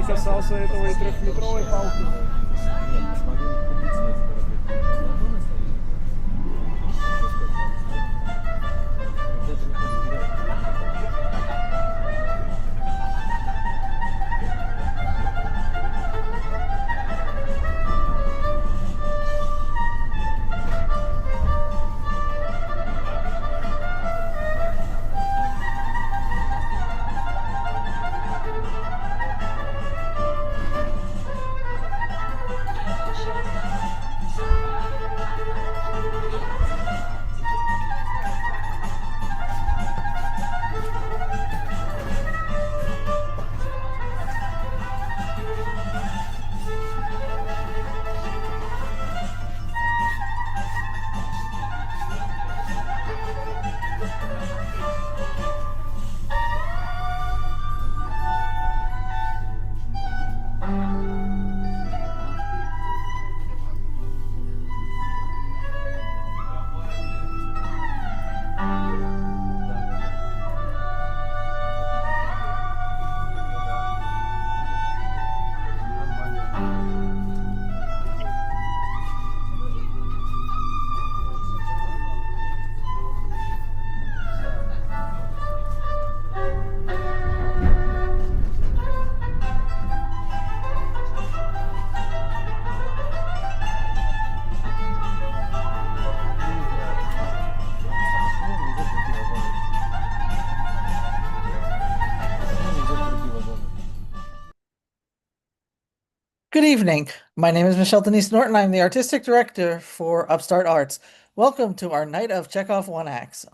касался этого и трехметровой палки. Good evening. My name is Michelle Denise Norton. I'm the artistic director for Upstart Arts. Welcome to our night of Chekhov One Acts.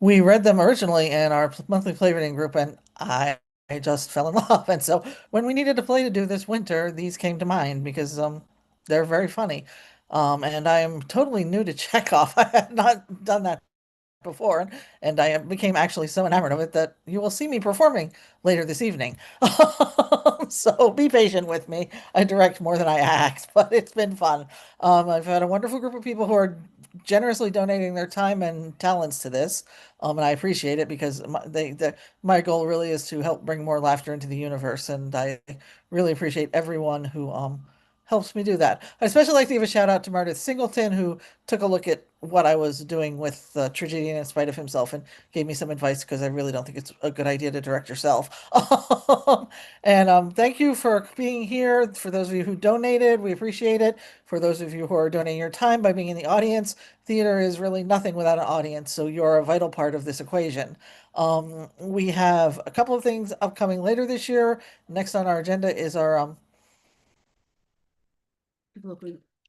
We read them originally in our monthly play reading group, and I just fell in love. And so when we needed a play to do this winter, these came to mind because they're very funny. And I am totally new to Chekhov. I had not done that before, and I became actually so enamored of it that you will see me performing later this evening. So be patient with me. I direct more than I act, but it's been fun. I've had a wonderful group of people who are generously donating their time and talents to this, and I appreciate it because my goal really is to help bring more laughter into the universe, and I really appreciate everyone who helps me do that. I especially like to give a shout out to Meredith Singleton, who took a look at what I was doing with Tragedian in spite of himself and gave me some advice because I really don't think it's a good idea to direct yourself. And thank you for being here. For those of you who donated, we appreciate it. For those of you who are donating your time by being in the audience, theater is really nothing without an audience, so you're a vital part of this equation. We have a couple of things upcoming later this year. Next on our agenda is our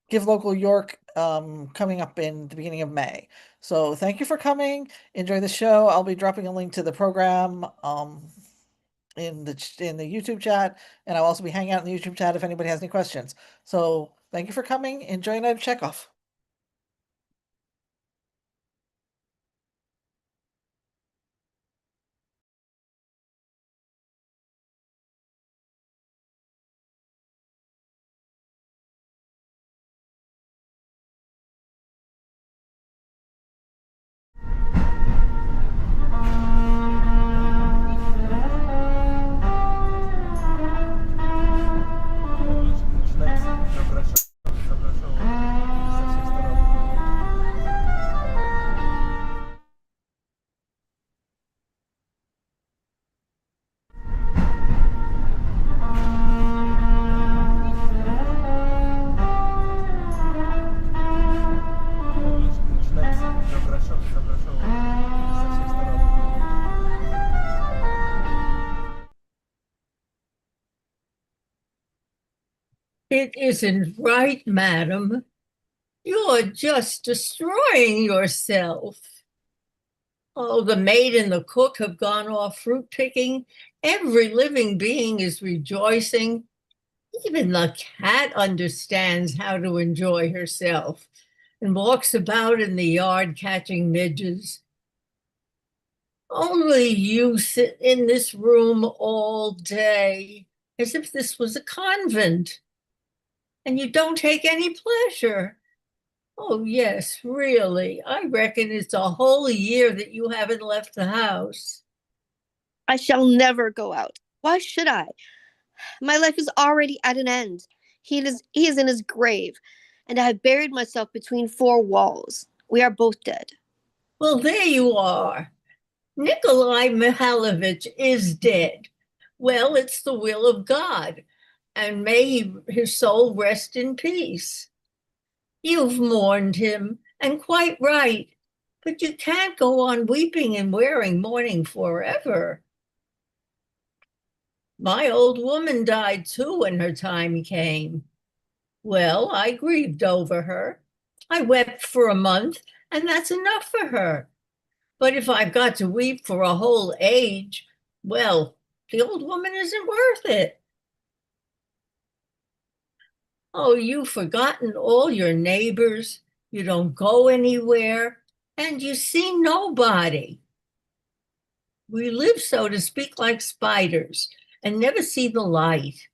Give Local York coming up in the beginning of May. So thank you for coming. Enjoy the show. I'll be dropping a link to the program in the YouTube chat, and I'll also be hanging out in the YouTube chat if anybody has any questions. So thank you for coming. Enjoy Night of Chekhov. It isn't right, madam. You're just destroying yourself. Oh, the maid and the cook have gone off fruit picking. Every living being is rejoicing. Even the cat understands how to enjoy herself and walks about in the yard catching midges. Only you sit in this room all day as if this was a convent, and you don't take any pleasure. Oh, yes, really. I reckon it's a whole year that you haven't left the house. I shall never go out. Why should I? My life is already at an end. He is in his grave, and I have buried myself between four walls. We are both dead. Well, there you are. Nikolai Mikhailovich is dead. Well, it's the will of God, and may his soul rest in peace. You've mourned him, and quite right, but you can't go on weeping and wearing mourning forever. My old woman died too when her time came. Well, I grieved over her. I wept for a month, and that's enough for her. But if I've got to weep for a whole age, well, the old woman isn't worth it. Oh, you've forgotten all your neighbors. You don't go anywhere, and you see nobody. We live, so to speak, like spiders and never see the light.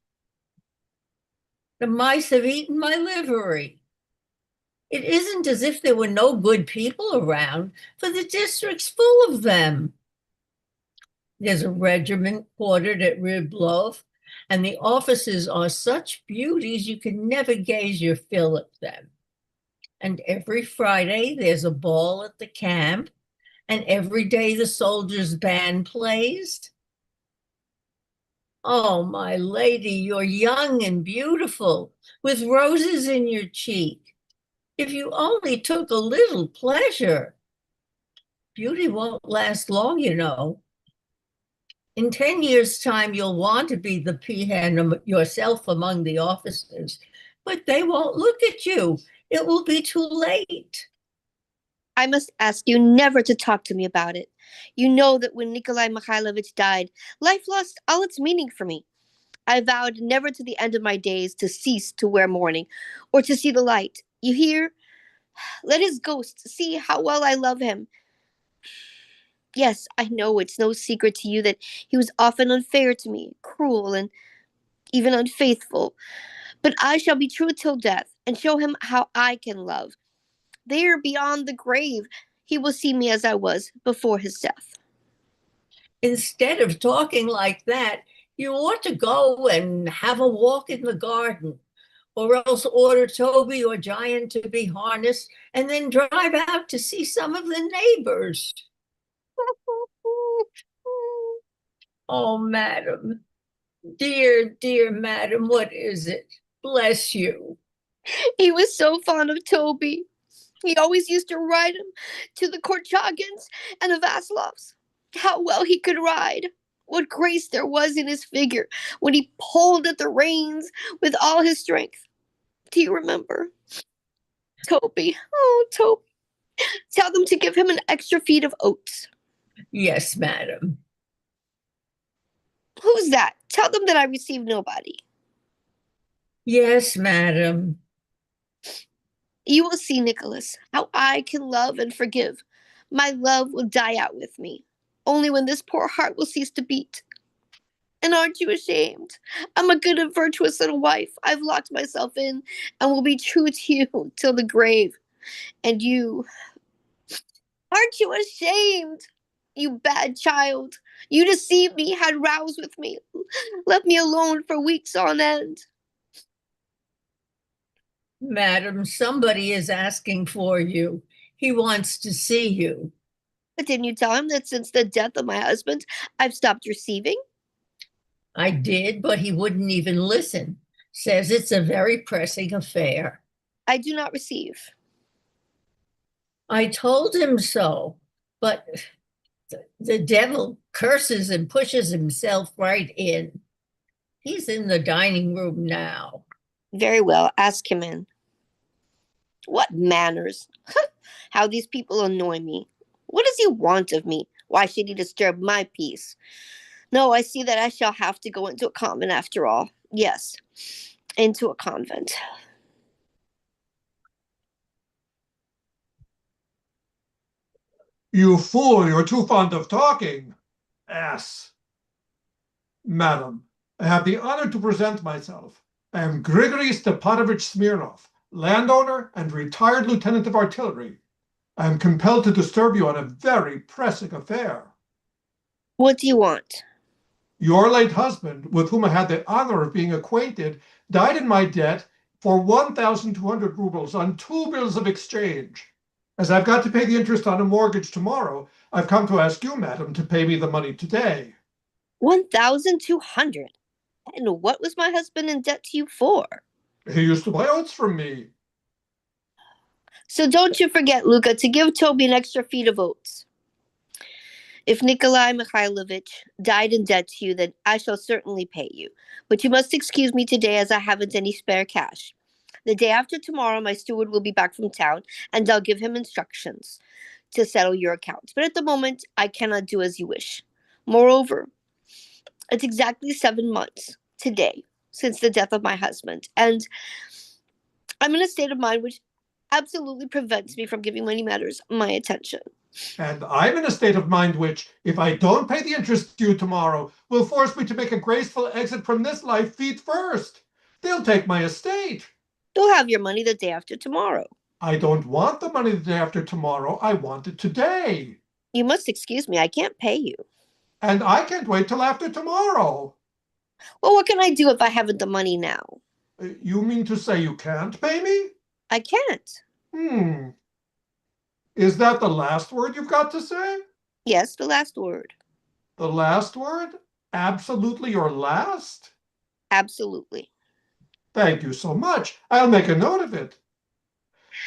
The mice have eaten my livery. It isn't as if there were no good people around, for the district's full of them. There's a regiment quartered at Riblov, and the officers are such beauties you can never gaze your fill at them. And every Friday there's a ball at the camp, and every day the soldiers' band plays. Oh, my lady, you're young and beautiful, with roses in your cheek. If you only took a little pleasure. Beauty won't last long, you know. In 10 years' time, you'll want to be the peahen yourself among the officers, but they won't look at you. It will be too late. I must ask you never to talk to me about it. You know that when Nikolai Mikhailovich died, life lost all its meaning for me. I vowed never to the end of my days to cease to wear mourning or to see the light. You hear? Let his ghost see how well I love him. Yes, I know it's no secret to you that he was often unfair to me, cruel, and even unfaithful. But I shall be true till death and show him how I can love. There, beyond the grave, he will see me as I was before his death. Instead of talking like that, you ought to go and have a walk in the garden, or else order Toby or Giant to be harnessed and then drive out to see some of the neighbors. Oh, madam, dear, dear madam, what is it? Bless you. He was so fond of Toby. He always used to ride him to the Korchagins and the Vaslovs. How well he could ride. What grace there was in his figure when he pulled at the reins with all his strength. Do you remember? Toby. Oh, Toby. Tell them to give him an extra feed of oats. Yes, madam. Who's that? Tell them that I received nobody. Yes, madam. You will see, Nicholas, how I can love and forgive. My love will die out with me, only when this poor heart will cease to beat. And aren't you ashamed? I'm a good and virtuous little wife. I've locked myself in and will be true to you till the grave. And you, aren't you ashamed? You bad child. You deceived me, had rows with me, left me alone for weeks on end. Madam, somebody is asking for you. He wants to see you. But didn't you tell him that since the death of my husband, I've stopped receiving? I did, but he wouldn't even listen. Says it's a very pressing affair. I do not receive. I told him so, but the devil curses and pushes himself right in. He's in the dining room now. Very well, ask him in. What manners! How these people annoy me. What does he want of me? Why should he disturb my peace? No, I see that I shall have to go into a convent after all. Yes, into a convent. You fool, you're too fond of talking. Ass. Madam, I have the honor to present myself. I am Grigory Stepanovich Smirnov, landowner and retired lieutenant of artillery. I am compelled to disturb you on a very pressing affair. What do you want? Your late husband, with whom I had the honor of being acquainted, died in my debt for 1,200 rubles on 2 bills of exchange. As I've got to pay the interest on a mortgage tomorrow, I've come to ask you, madam, to pay me the money today. 1,200. And what was my husband in debt to you for? He used to buy oats from me. So don't you forget, Luca, to give Toby an extra feed of oats. If Nikolai Mikhailovich died in debt to you, then I shall certainly pay you. But you must excuse me today, as I haven't any spare cash. The day after tomorrow, my steward will be back from town, and I'll give him instructions to settle your accounts. But at the moment, I cannot do as you wish. Moreover, it's exactly 7 months today since the death of my husband, and I'm in a state of mind which absolutely prevents me from giving money matters my attention. And I'm in a state of mind which, if I don't pay the interest due tomorrow, will force me to make a graceful exit from this life feet first. They'll take my estate. You'll have your money the day after tomorrow. I don't want the money the day after tomorrow. I want it today. You must excuse me. I can't pay you. And I can't wait till after tomorrow. Well, what can I do if I haven't the money now? You mean to say you can't pay me? I can't. Is that the last word you've got to say? Yes, the last word. The last word? Absolutely your last? Absolutely. Thank you so much. I'll make a note of it.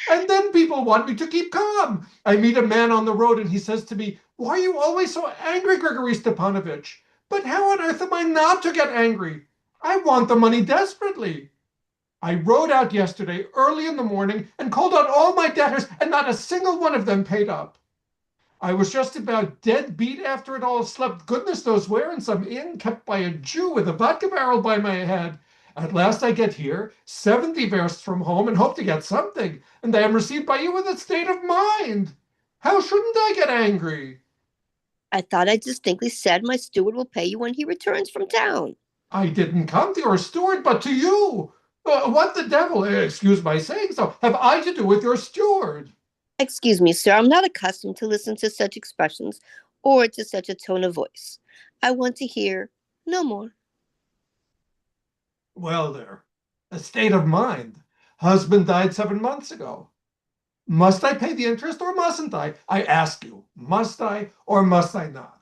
And then people want me to keep calm. I meet a man on the road and he says to me, "Why are you always so angry, Grigory Stepanovich?" But how on earth am I not to get angry? I want the money desperately. I rode out yesterday early in the morning and called on all my debtors, and not a single one of them paid up. I was just about dead beat after it all, slept goodness knows where in some inn kept by a Jew with a vodka barrel by my head. At last I get here, 70 versts from home, and hope to get something, and I am received by you with a state of mind. How shouldn't I get angry? I thought I distinctly said my steward will pay you when he returns from town. I didn't come to your steward, but to you. What the devil, excuse my saying so, have I to do with your steward? Excuse me, sir. I'm not accustomed to listen to such expressions or to such a tone of voice. I want to hear no more. Well, there. A state of mind. Husband died 7 months ago. Must I pay the interest or mustn't I? I ask you, must I or must I not?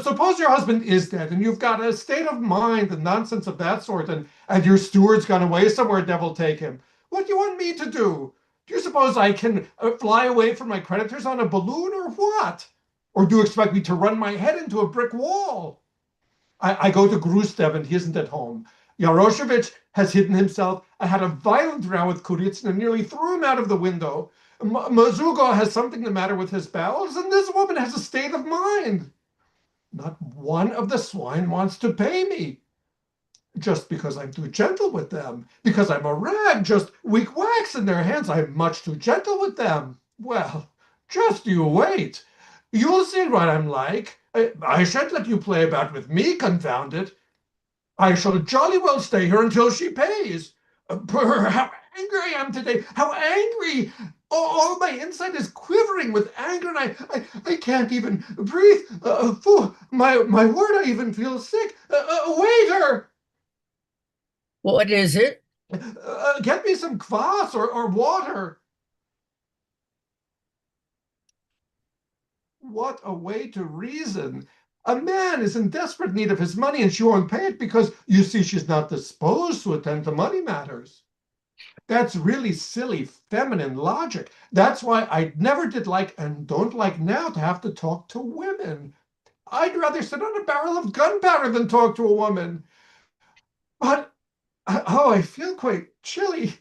Suppose your husband is dead and you've got a state of mind and nonsense of that sort, and your steward's gone away somewhere, devil take him. What do you want me to do? Do you suppose I can fly away from my creditors on a balloon or what? Or do you expect me to run my head into a brick wall? I go to Grustev and he isn't at home. Yaroshevich has hidden himself. I had a violent row with Kuritsyn and nearly threw him out of the window. Mazugo has something the matter with his bowels, and this woman has a state of mind. Not one of the swine wants to pay me. Just because I'm too gentle with them, because I'm a rag, just weak wax in their hands. I'm much too gentle with them. Well, just you wait. You'll see what I'm like. I shan't let you play about with me, confound it. I shall jolly well stay here until she pays. How angry I am today! How angry! All my inside is quivering with anger, and I can't even breathe. My word, I even feel sick. Waiter! What is it? Get me some kvass or water. What a way to reason. A man is in desperate need of his money and she won't pay it because, you see, she's not disposed to attend to money matters. That's really silly feminine logic. That's why I never did like and don't like now to have to talk to women. I'd rather sit on a barrel of gunpowder than talk to a woman. But, oh, I feel quite chilly.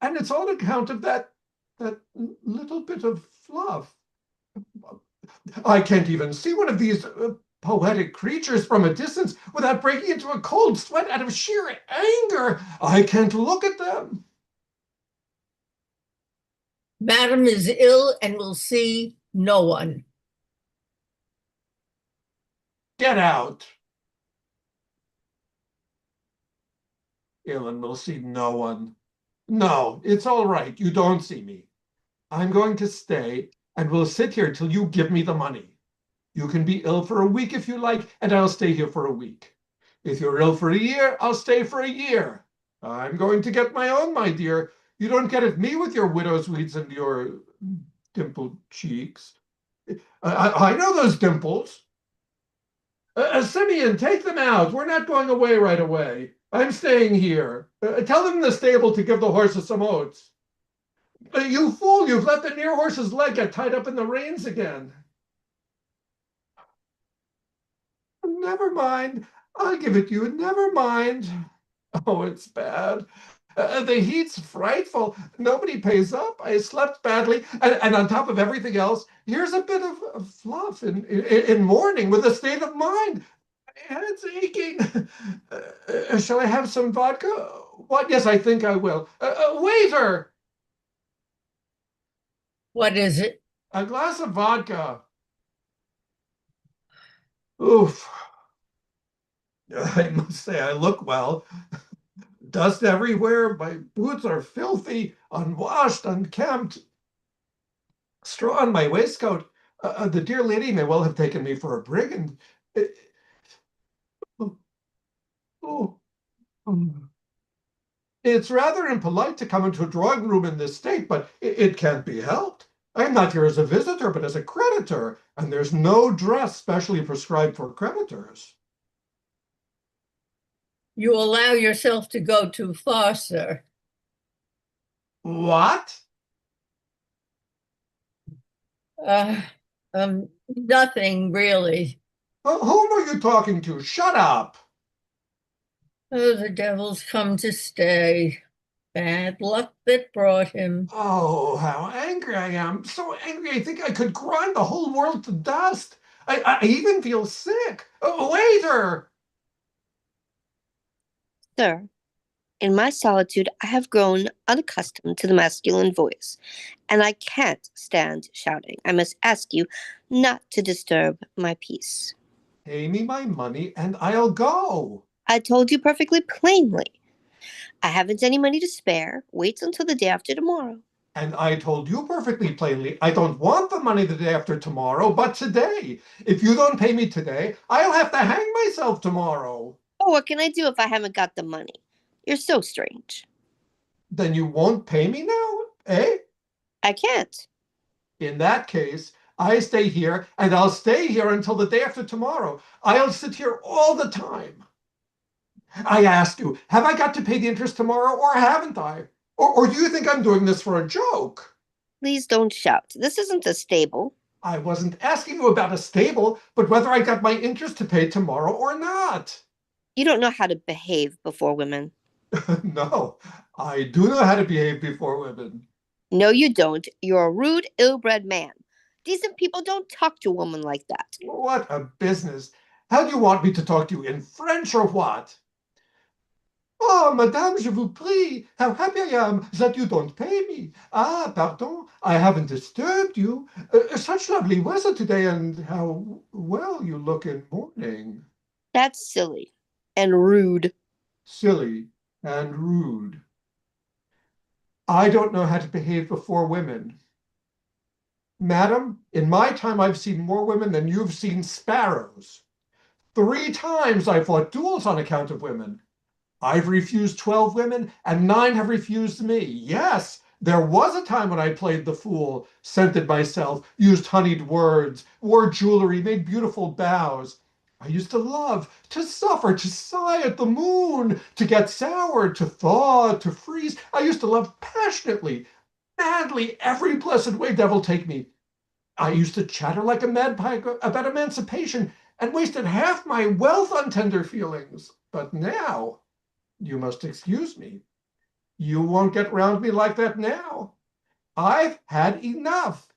And it's all on account of that little bit of fluff. I can't even see one of these poetic creatures from a distance without breaking into a cold sweat out of sheer anger. I can't look at them. Madam is ill and will see no one. Get out. Ill and will see no one. No, it's all right. You don't see me. I'm going to stay and we'll sit here till you give me the money. You can be ill for a week if you like, and I'll stay here for a week. If you're ill for a year, I'll stay for a year. I'm going to get my own, my dear. You don't get at me with your widow's weeds and your dimpled cheeks. I know those dimples. Simeon, take them out. We're not going away right away. I'm staying here. Tell them in the stable to give the horses some oats. You fool, you've let the near horse's leg get tied up in the reins again. Never mind. I'll give it you. Never mind. Oh, it's bad. The heat's frightful. Nobody pays up. I slept badly. And on top of everything else, here's a bit of fluff in mourning with a state of mind. My head's aching. Shall I have some vodka? What? Yes, I think I will. Waiter! What is it? A glass of vodka. Oof. I must say I look well. Dust everywhere. My boots are filthy, unwashed, unkempt. Straw on my waistcoat. The dear lady may well have taken me for a brigand. Oh. It's rather impolite to come into a drawing room in this state, but it can't be helped. I'm not here as a visitor, but as a creditor, and there's no dress specially prescribed for creditors. You allow yourself to go too far, sir. What? Nothing really. Whom are you talking to? Shut up. Oh, the devil's come to stay. Bad luck that brought him. Oh, how angry I am. So angry I think I could grind the whole world to dust. I even feel sick. Waiter! Sir, in my solitude, I have grown unaccustomed to the masculine voice, and I can't stand shouting. I must ask you not to disturb my peace. Pay me my money and I'll go. I told you perfectly plainly. I haven't any money to spare. Wait until the day after tomorrow. And I told you perfectly plainly, I don't want the money the day after tomorrow, but today. If you don't pay me today, I'll have to hang myself tomorrow. Oh, what can I do if I haven't got the money? You're so strange. Then you won't pay me now, eh? I can't. In that case, I stay here, and I'll stay here until the day after tomorrow. I'll sit here all the time. I ask you, have I got to pay the interest tomorrow, or haven't I? Or do you think I'm doing this for a joke? Please don't shout. This isn't a stable. I wasn't asking you about a stable, but whether I got my interest to pay tomorrow or not. You don't know how to behave before women. No, I do know how to behave before women. No, you don't. You're a rude, ill-bred man. Decent people don't talk to a woman like that. What a business. How do you want me to talk to you, in French or what? Oh, madame, je vous prie, how happy I am that you don't pay me. Ah, pardon, I haven't disturbed you. Such lovely weather today, and how well you look in mourning. That's silly and rude. Silly and rude. I don't know how to behave before women. Madam, in my time I've seen more women than you've seen sparrows. 3 times I fought duels on account of women. I've refused 12 women, and 9 have refused me. Yes, there was a time when I played the fool, scented myself, used honeyed words, wore jewelry, made beautiful bows. I used to love, to suffer, to sigh at the moon, to get soured, to thaw, to freeze. I used to love passionately, madly, every blessed way devil take me. I used to chatter like a magpie about emancipation and wasted half my wealth on tender feelings. But now, you must excuse me. You won't get round me like that now. I've had enough.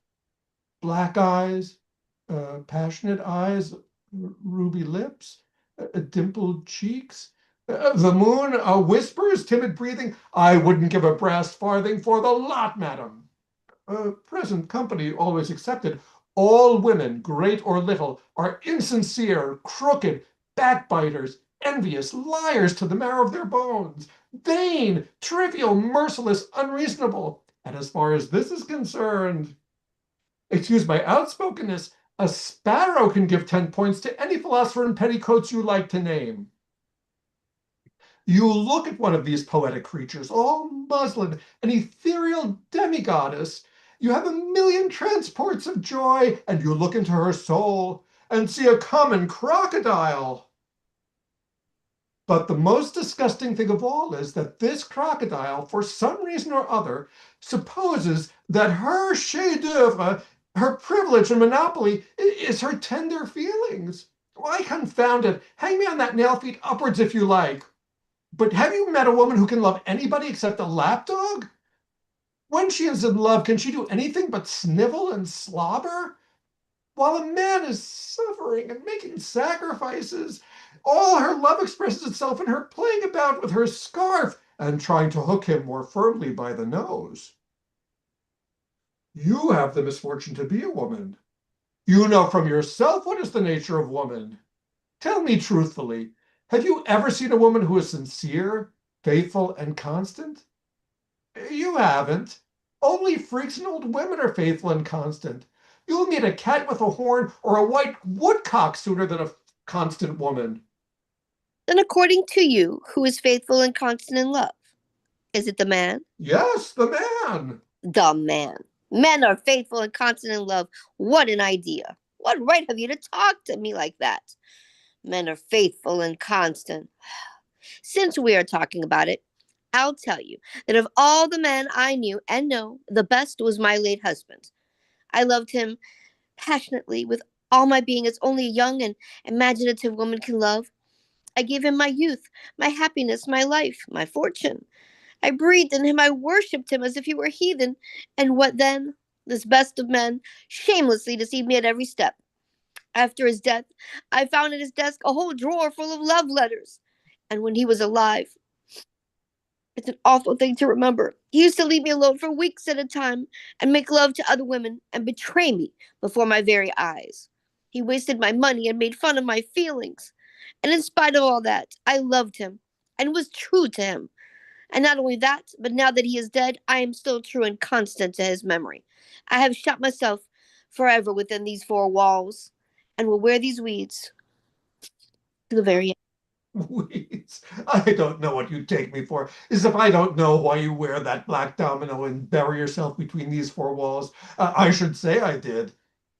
Black eyes, passionate eyes, ruby lips, dimpled cheeks. The moon whispers, timid breathing. I wouldn't give a brass farthing for the lot, madam. Present company always excepted. All women, great or little, are insincere, crooked, backbiters, envious, liars to the marrow of their bones, vain, trivial, merciless, unreasonable. And as far as this is concerned, excuse my outspokenness, A sparrow can give 10 points to any philosopher in petticoats you like to name. You look at one of these poetic creatures, all muslin, an ethereal demigoddess. You have a million transports of joy, and you look into her soul and see a common crocodile. But the most disgusting thing of all is that this crocodile, for some reason or other, supposes that her chef d'oeuvre, her privilege and monopoly, is her tender feelings. Why, confound it, hang me on that nail feet upwards if you like. But have you met a woman who can love anybody except a lapdog? When she is in love, can she do anything but snivel and slobber? While a man is suffering and making sacrifices, all her love expresses itself in her playing about with her scarf and trying to hook him more firmly by the nose. You have the misfortune to be a woman. You know from yourself what is the nature of woman. Tell me truthfully, have you ever seen a woman who is sincere, faithful, and constant? You haven't. Only freaks and old women are faithful and constant. You'll meet a cat with a horn or a white woodcock sooner than a constant woman. Then according to you, who is faithful and constant in love? Is it the man? Yes, the man. The man. Men are faithful and constant in love. What an idea. What right have you to talk to me like that? Men are faithful and constant. Since we are talking about it, I'll tell you that of all the men I knew and know, the best was my late husband. I loved him passionately with all my being as only a young and imaginative woman can love. I gave him my youth, my happiness, my life, my fortune. I breathed in him, I worshipped him as if he were a heathen. And what then? This best of men shamelessly deceived me at every step. After his death, I found in his desk a whole drawer full of love letters. And when he was alive, it's an awful thing to remember. He used to leave me alone for weeks at a time and make love to other women and betray me before my very eyes. He wasted my money and made fun of my feelings. And in spite of all that, I loved him and was true to him. And not only that, but now that he is dead, I am still true and constant to his memory. I have shut myself forever within these four walls and will wear these weeds to the very end. Weeds. I don't know what you take me for, as if I don't know why you wear that black domino and bury yourself between these four walls. I should say I did.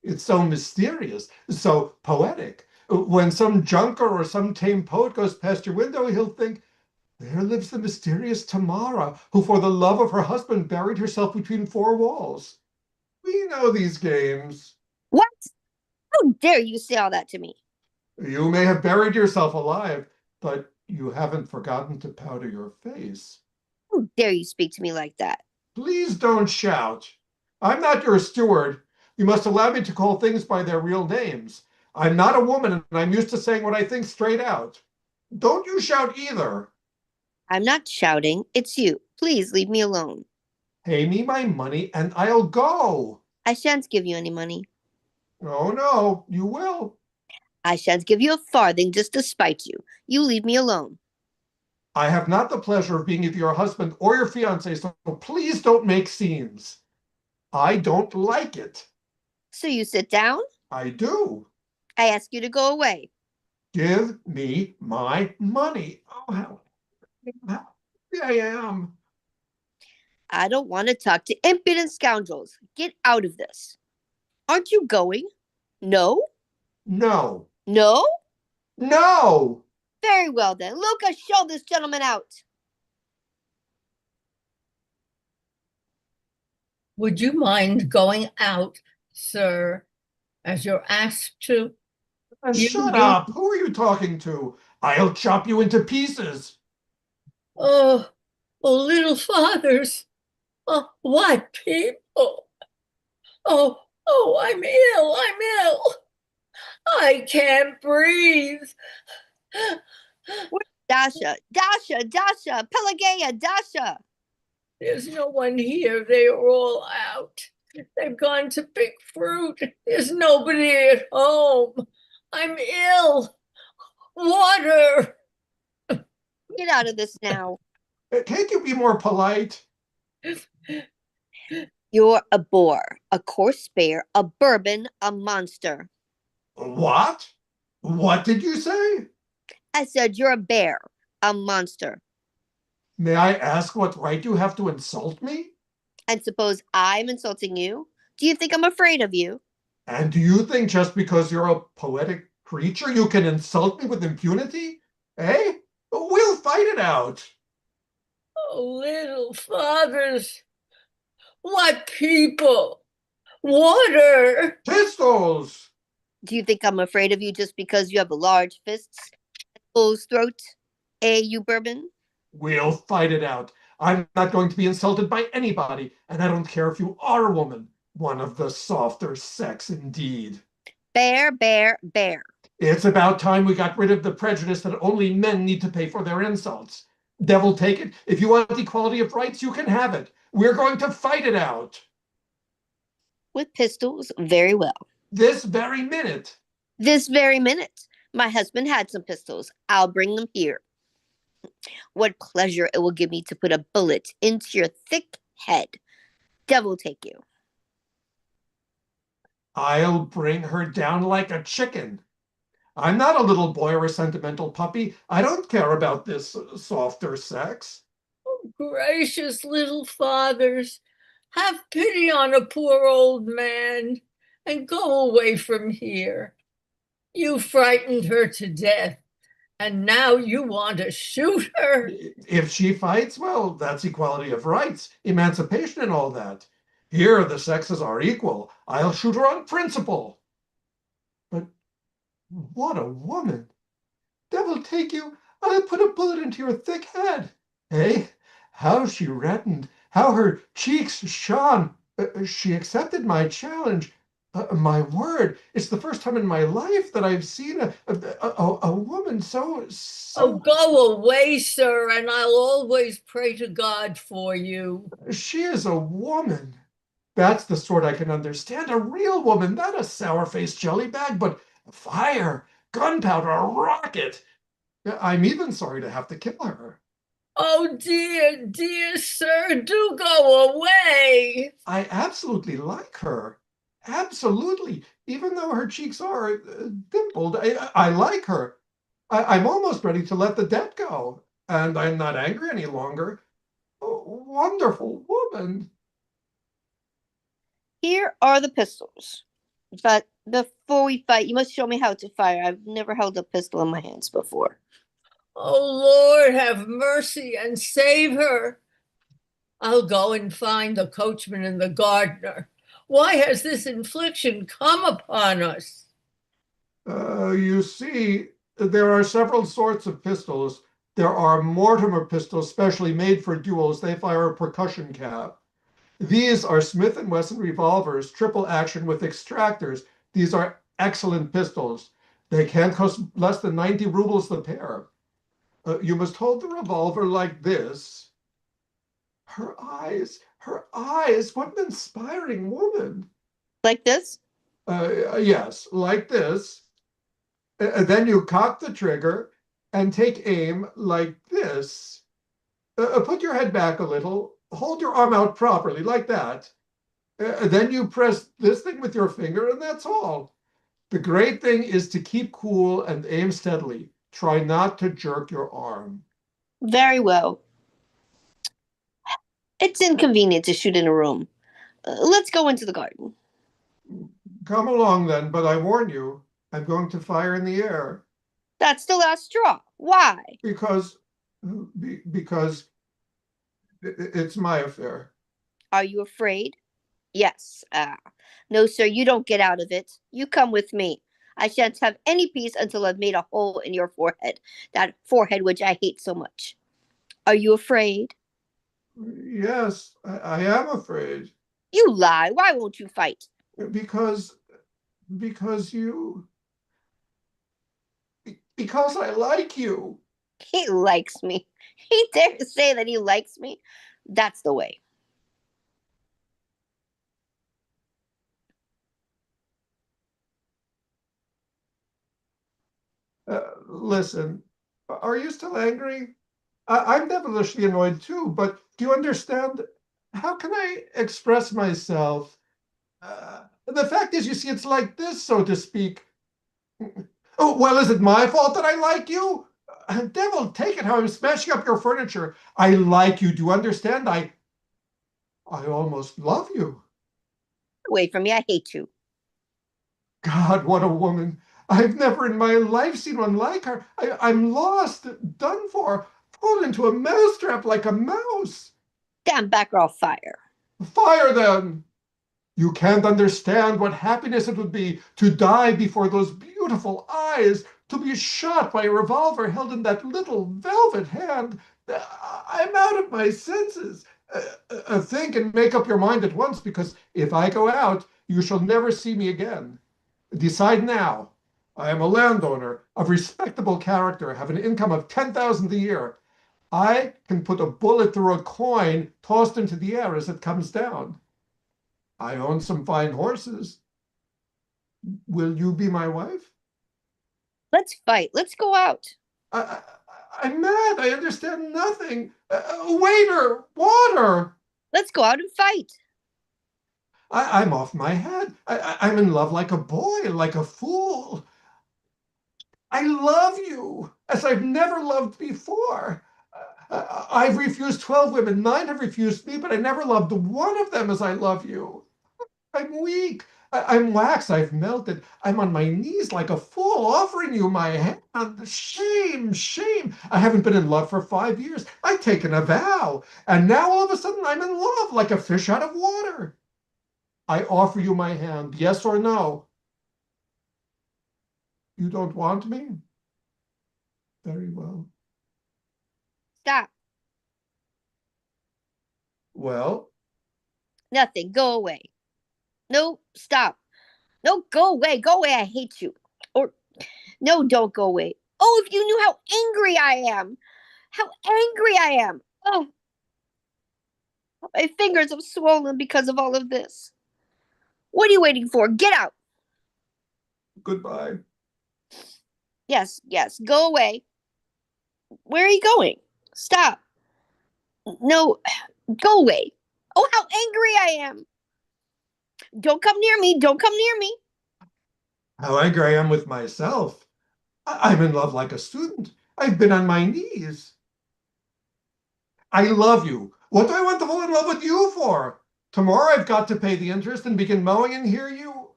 It's so mysterious, so poetic. When some junker or some tame poet goes past your window, he'll think, there lives the mysterious Tamara, who for the love of her husband buried herself between four walls. We know these games. What? How dare you say all that to me? You may have buried yourself alive, but you haven't forgotten to powder your face. How dare you speak to me like that? Please don't shout. I'm not your steward. You must allow me to call things by their real names. I'm not a woman, and I'm used to saying what I think straight out. Don't you shout either. I'm not shouting. It's you. Please leave me alone. Pay me my money, and I'll go. I shan't give you any money. Oh, no, you will. I shan't give you a farthing just to spite you. You leave me alone. I have not the pleasure of being either your husband or your fiancé, so please don't make scenes. I don't like it. So you sit down? I do. I ask you to go away. Give me my money. Oh, how happy I am. I don't want to talk to impudent scoundrels. Get out of this. Aren't you going? No? No. No? No. Very well then. Luca, show this gentleman out. Would you mind going out, sir, as you're asked to? Shut up. Who are you talking to? I'll chop you into pieces. Oh, little fathers. Oh, what people? Oh, I'm ill. I can't breathe. Dasha, Pelageya, Dasha. There's no one here. They are all out. They've gone to pick fruit. There's nobody at home. I'm ill. Water. Get out of this now. Can't you be more polite? You're a boar, a coarse bear, a bourbon, a monster. What? What did you say? I said you're a bear, a monster. May I ask what right you have to insult me? And suppose I'm insulting you? Do you think I'm afraid of you? And do you think just because you're a poetic creature you can insult me with impunity? Eh? We'll fight it out. Oh, little fathers, what people! Water! Pistols! Do you think I'm afraid of you just because you have large fists and bull's throat? You bourbon? We'll fight it out. I'm not going to be insulted by anybody, and I don't care if you are a woman. One of the softer sex, indeed. Bear, bear, bear. It's about time we got rid of the prejudice that only men need to pay for their insults. Devil take it. If you want equality of rights, you can have it. We're going to fight it out. With pistols, very well. This very minute. This very minute. My husband had some pistols. I'll bring them here. What pleasure it will give me to put a bullet into your thick head. Devil take you. I'll bring her down like a chicken. I'm not a little boy or a sentimental puppy. I don't care about this softer sex. Gracious little fathers, have pity on a poor old man and go away from here. You frightened her to death, and now you want to shoot her. If she fights, well, that's equality of rights, emancipation and all that. Here the sexes are equal. I'll shoot her on principle. But what a woman. Devil take you, I'll put a bullet into your thick head. Eh? How she reddened, how her cheeks shone. She accepted my challenge. My word, it's the first time in my life that I've seen a woman so. Oh, go away, sir, and I'll always pray to God for you. She is a woman. That's the sort I can understand. A real woman, not a sour-faced jellybag, but fire, gunpowder, a rocket. I'm even sorry to have to kill her. Oh, dear, dear sir, do go away. I absolutely like her. Absolutely. Even though her cheeks are dimpled, I like her. I'm almost ready to let the debt go. And I'm not angry any longer. Oh, wonderful woman. Here are the pistols. But before we fight, you must show me how to fire. I've never held a pistol in my hands before. Oh, Lord, have mercy and save her. I'll go and find the coachman and the gardener. Why has this infliction come upon us? You see, there are several sorts of pistols. There are Mortimer pistols specially made for duels. They fire a percussion cap. These are Smith & Wesson revolvers, triple action with extractors. These are excellent pistols. They can't cost less than 90 rubles the pair. You must hold the revolver like this. Her eyes, what an inspiring woman. Like this? Yes, like this. Then you cock the trigger and take aim like this. Put your head back a little. Hold your arm out properly, like that. Then you press this thing with your finger, and that's all. The great thing is to keep cool and aim steadily. Try not to jerk your arm. Very well. It's inconvenient to shoot in a room. Let's go into the garden. Come along then, but I warn you, I'm going to fire in the air. That's the last straw. Why? Because it's my affair. Are you afraid? Yes. No, sir, you don't get out of it. You come with me. I shan't have any peace until I've made a hole in your forehead. That forehead which I hate so much. Are you afraid? Yes, I am afraid. You lie. Why won't you fight? Because I like you. He likes me. He dares say that he likes me. That's the way. Listen, are you still angry? I'm devilishly annoyed too, but do you understand? How can I express myself? The fact is, you see, it's like this, so to speak. Oh, well, is it my fault that I like you? Devil, take it how I'm smashing up your furniture. I like you. Do you understand? I almost love you. Away from me, I hate you. God, what a woman. I've never in my life seen one like her. I'm lost, done for, pulled into a mousetrap like a mouse. Stand back or I'll fire. Fire them! You can't understand what happiness it would be to die before those beautiful eyes, to be shot by a revolver held in that little velvet hand. I'm out of my senses. Think and make up your mind at once, because if I go out, you shall never see me again. Decide now. I am a landowner of respectable character, have an income of 10,000 a year. I can put a bullet through a coin tossed into the air as it comes down. I own some fine horses. Will you be my wife? Let's fight. Let's go out. I, I'm mad. I understand nothing. Waiter, water. Let's go out and fight. I'm off my head. I'm in love like a boy, like a fool. I love you as I've never loved before. I've refused 12 women. 9 have refused me, but I never loved one of them as I love you. I'm weak. I'm wax. I've melted. I'm on my knees like a fool, offering you my hand. Shame, shame. I haven't been in love for 5 years. I've taken a vow. And now all of a sudden I'm in love like a fish out of water. I offer you my hand, yes or no? You don't want me? Very well. Stop. Well, Nothing. Go away. No, stop. No, go away. Go away. I hate you. Or, no, don't go away. Oh, if you knew how angry I am. How angry I am. Oh, my fingers have swollen because of all of this. What are you waiting for? Get out. goodbye. Yes, yes. Go away. Where are you going? Stop. No, go away. Oh, how angry I am. Don't come near me. Don't come near me. How angry I am with myself. I'm in love like a student. I've been on my knees. I love you. What do I want to fall in love with you for? Tomorrow I've got to pay the interest and begin mowing and hear you.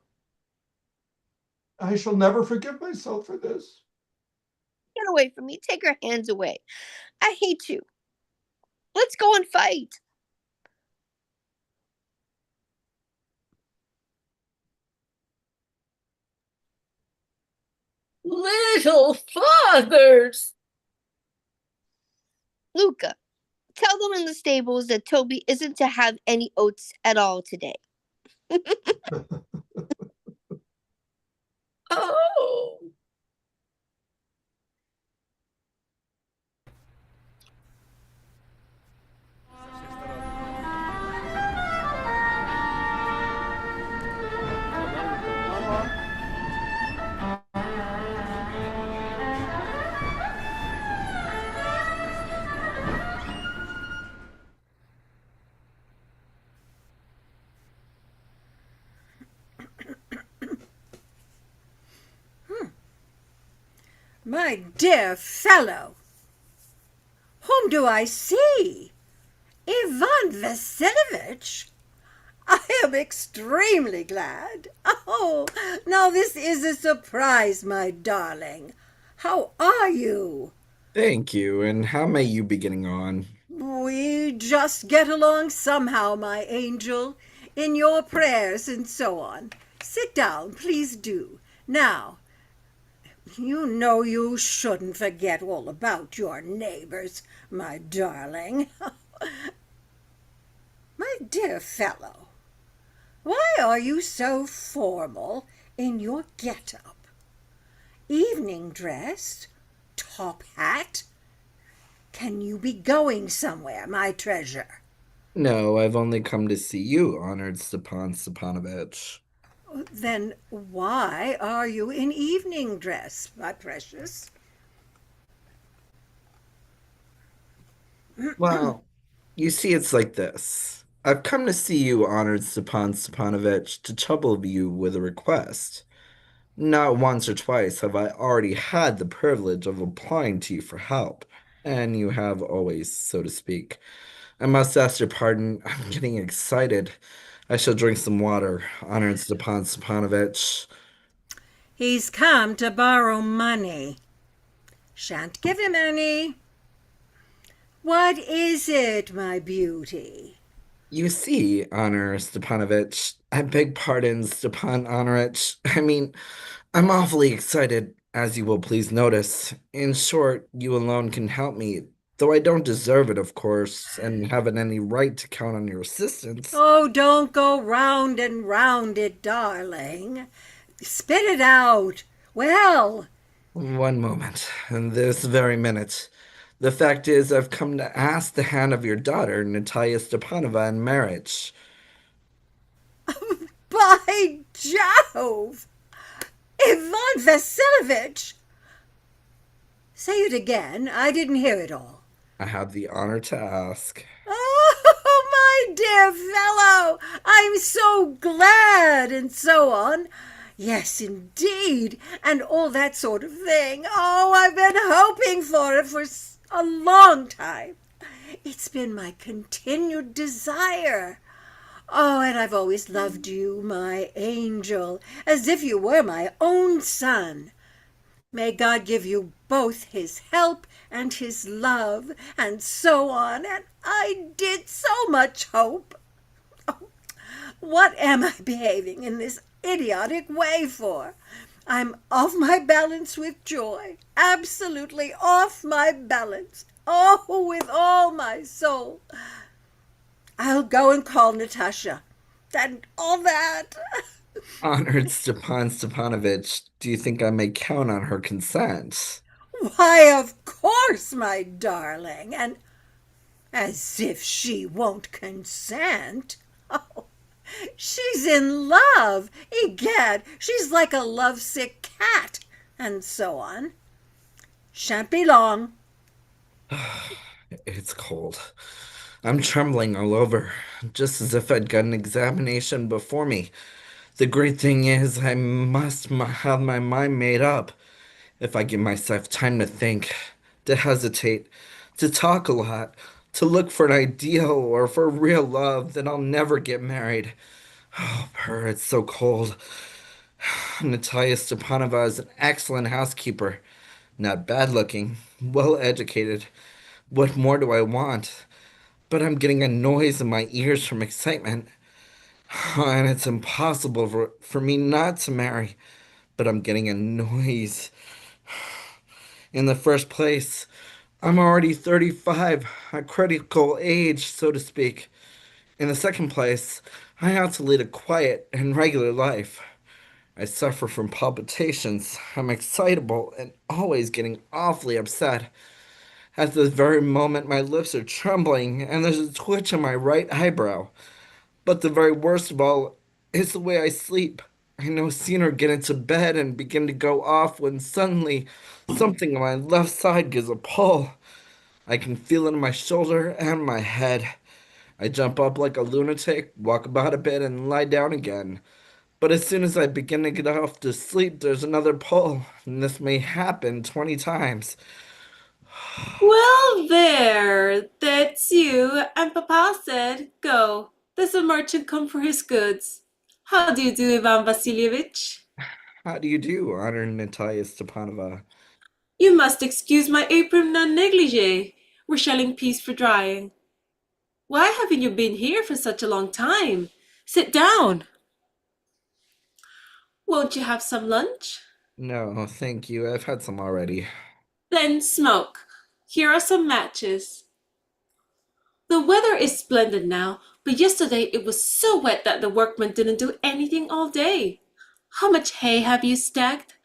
I shall never forgive myself for this. Get away from me. Take your hands away. I hate you. Let's go and fight. Little fathers. Luca, tell them in the stables that Toby isn't to have any oats at all today. Oh. My dear fellow, whom do I see? Ivan Vasilievich? I am extremely glad. Oh, now this is a surprise, my darling. How are you? Thank you, and how may you be getting on? We just get along somehow, my angel, in your prayers and so on. Sit down, please do. Now, you know you shouldn't forget all about your neighbors, my darling. My dear fellow, why are you so formal in your get-up? Evening dress? Top hat? Can you be going somewhere, my treasure? No, I've only come to see you, honored Stepan Stepanovich. Then why are you in evening dress, my precious? Well, you see, it's like this. I've come to see you, honored Stepan Stepanovich, to trouble you with a request. Not once or twice have I already had the privilege of applying to you for help, and you have always, so to speak. I must ask your pardon. I'm getting excited. I shall drink some water, honored Stepan Stepanovich. He's come to borrow money. Shan't give him any. What is it, my beauty? You see, Honor Stepanovich, I beg pardon, Stepan Honorich. I'm awfully excited, as you will please notice. In short, you alone can help me, though I don't deserve it, of course, and haven't any right to count on your assistance. Oh, don't go round and round it, darling. Spit it out. Well, One moment, this very minute. The fact is, I've come to ask the hand of your daughter, Natalia Stepanova, in marriage. by Jove! Ivan Vasilovich! Say it again. I didn't hear it all. I have the honor to ask. Oh, my dear fellow! I'm so glad, and so on. Yes, indeed, and all that sort of thing. Oh, I've been hoping for it for a long time. It's been my continued desire. Oh, and I've always loved you, my angel, as if you were my own son. May God give you both his help and his love, and so on. And I did so much hope. Oh, what am I behaving in this idiotic way for? I'm off my balance with joy, absolutely off my balance. Oh, with all my soul. I'll go and call Natasha and all that. Honored Stepan Stepanovich, do you think I may count on her consent? Why, of course, my darling, and as if she won't consent. Oh, she's in love. Egad, she's like a lovesick cat, and so on. Shan't be long. It's cold. I'm trembling all over, just as if I'd got an examination before me. The great thing is, I must have my mind made up. If I give myself time to think, to hesitate, to talk a lot, to look for an ideal or for real love, then I'll never get married. Oh, purr, it's so cold. Natalia Stepanova is an excellent housekeeper. Not bad looking, well educated. What more do I want? But I'm getting a noise in my ears from excitement. And it's impossible for me not to marry. But I'm getting a noise. In the first place, I'm already 35, a critical age, so to speak. In the second place, I ought to lead a quiet and regular life. I suffer from palpitations. I'm excitable and always getting awfully upset. At this very moment, my lips are trembling and there's a twitch on my right eyebrow. But the very worst of all is the way I sleep. I no sooner get into bed and begin to go off when suddenly something on my left side gives a pull. I can feel it in my shoulder and my head. I jump up like a lunatic, walk about a bit, and lie down again. But as soon as I begin to get off to sleep, there's another pull, and this may happen 20 times. Well, that's you. And Papa said, go. There's a merchant come for his goods. How do you do, Ivan Vasilievich? How do you do, honored Natalia Stepanova? You must excuse my apron and negligee. We're shelling peas for drying. Why haven't you been here for such a long time? Sit down. Won't you have some lunch? No, thank you. I've had some already. Then smoke. Here are some matches. The weather is splendid now, but yesterday it was so wet that the workmen didn't do anything all day. How much hay have you stacked?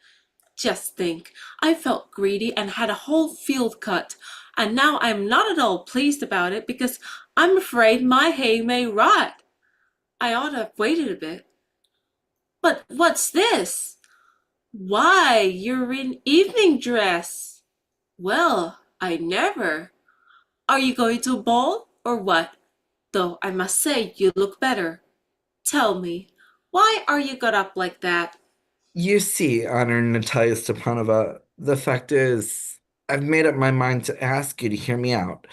Just think, I felt greedy and had a whole field cut, and now I'm not at all pleased about it because I'm afraid my hay may rot. I ought to have waited a bit. But what's this? Why, you're in evening dress. Well, I never. Are you going to a ball or what? Though I must say you look better. Tell me, why are you got up like that? You see, Honor Natalia Stepanova, the fact is, I've made up my mind to ask you to hear me out.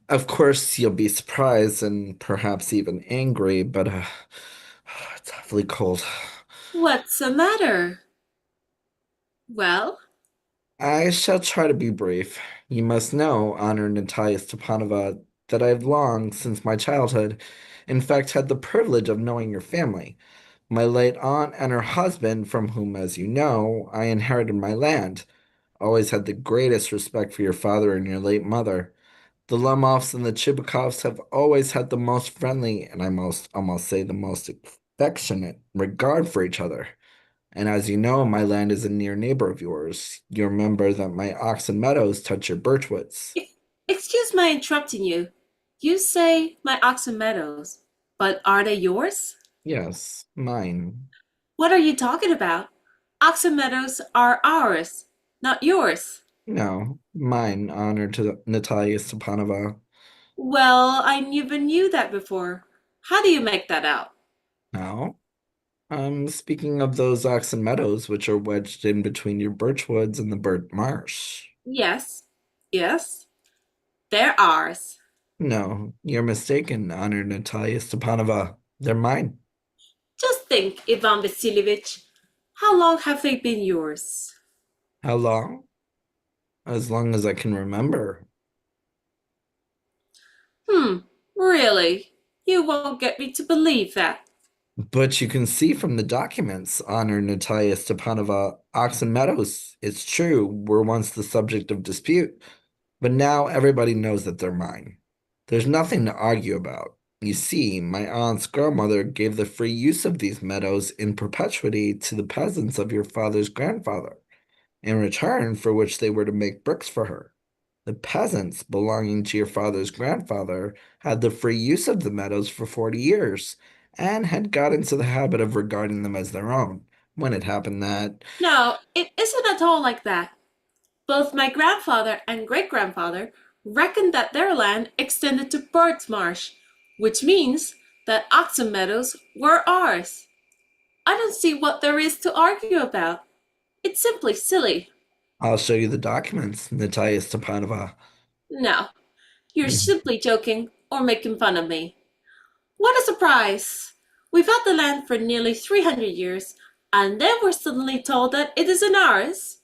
Of course, you'll be surprised and perhaps even angry, but it's awfully cold. What's the matter? Well, I shall try to be brief. You must know, Honor Natalia Stepanova, that I've long, since my childhood, in fact, had the privilege of knowing your family. My late aunt and her husband, from whom, as you know, I inherited my land, always had the greatest respect for your father and your late mother. The Lemovs and the Chibakovs have always had the most friendly, and I must almost say the most affectionate regard for each other. And as you know, my land is a near neighbor of yours. You remember that my oxen meadows touch your birchwoods. excuse my interrupting you. You say my oxen meadows, but are they yours? Yes, mine. What are you talking about? Oxen meadows are ours, not yours. No, mine, honor to Natalia Stepanova. Well, I never knew that before. How do you make that out? No, I'm speaking of those oxen meadows which are wedged in between your birchwoods and the birch marsh. Yes, yes, they're ours. No, you're mistaken, Honor Natalia Stepanova. They're mine. Just think, Ivan Vasilievich, how long have they been yours? How long? As long as I can remember. Really? You won't get me to believe that. But you can see from the documents, Honor Natalia Stepanova, Oxen Meadows, it's true, were once the subject of dispute, but now everybody knows that they're mine. There's nothing to argue about. You see, my aunt's grandmother gave the free use of these meadows in perpetuity to the peasants of your father's grandfather, in return for which they were to make bricks for her. The peasants belonging to your father's grandfather had the free use of the meadows for 40 years and had got into the habit of regarding them as their own, when it happened that, No, it isn't at all like that. Both my grandfather and great grandfather reckoned that their land extended to Bird's Marsh, which means that Oxen Meadows were ours. I don't see what there is to argue about. It's simply silly. I'll show you the documents, Natalia Stepanova. No, you're simply joking or making fun of me. What a surprise! We've had the land for nearly 300 years, and then we're suddenly told that it isn't ours.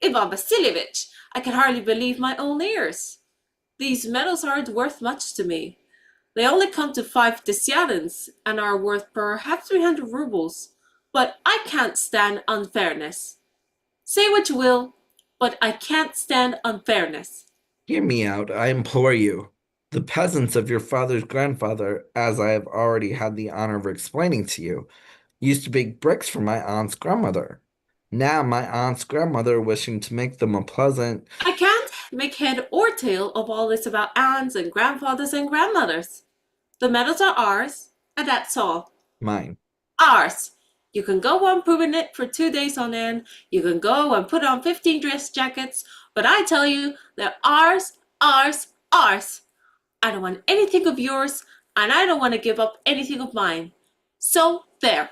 Ivan Vasilievich, I can hardly believe my own ears. These meadows aren't worth much to me. They only come to 5 desiatins and are worth perhaps 300 rubles. But I can't stand unfairness. Say what you will, but I can't stand unfairness. Hear me out, I implore you. The peasants of your father's grandfather, as I have already had the honor of explaining to you, used to bake bricks for my aunt's grandmother. Now my aunt's grandmother, wishing to make them a pleasant, I can't make head or tail of all this about aunts and grandfathers and grandmothers. The meadows are ours, and that's all. mine. Ours. You can go on proving it for 2 days on end. You can go and put on 15 dress jackets, but I tell you, they're ours, ours, ours. I don't want anything of yours, and I don't want to give up anything of mine. So, there.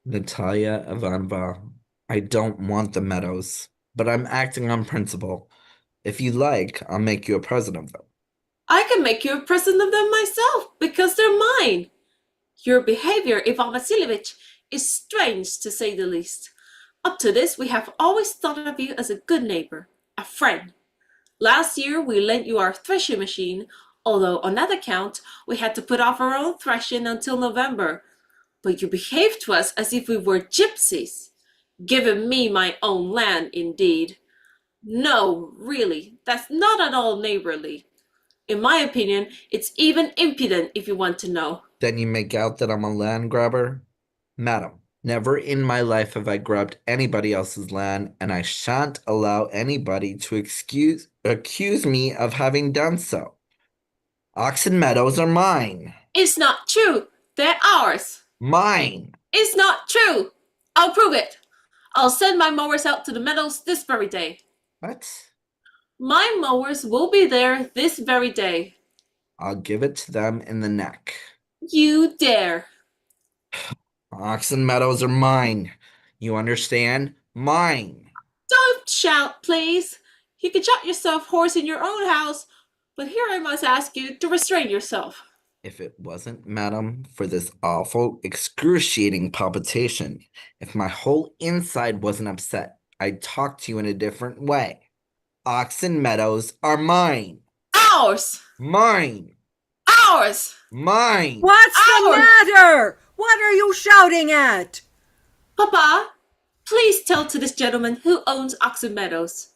Natalia Ivanova, I don't want the meadows, but I'm acting on principle. If you like, I'll make you a present of them. I can make you a present of them myself, because they're mine. Your behavior, Ivan Vasilievich, is strange to say the least. Up to this, we have always thought of you as a good neighbor, a friend. Last year, we lent you our threshing machine, although on that account, we had to put off our own threshing until November. But you behaved to us as if we were gypsies. Giving me my own land, indeed. No, really, that's not at all neighborly. In my opinion, it's even impudent if you want to know. Then you make out that I'm a land grabber? Madam, never in my life have I grabbed anybody else's land, and I shan't allow anybody to accuse me of having done so. Oxen Meadows are mine. It's not true. They're ours. Mine. It's not true. I'll prove it. I'll send my mowers out to the meadows this very day. What? My mowers will be there this very day. I'll give it to them in the neck. You dare. Oxen Meadows are mine. You understand? Mine. Don't shout, please. You can shot yourself horse in your own house, but here I must ask you to restrain yourself. If it wasn't, madam, for this awful, excruciating palpitation, if my whole inside wasn't upset, I'd talk to you in a different way. Oxen Meadows are mine. Ours! Mine. Ours! Mine. What's the Ours! matter? What are you shouting at? Papa, please tell to this gentleman who owns Oxen Meadows.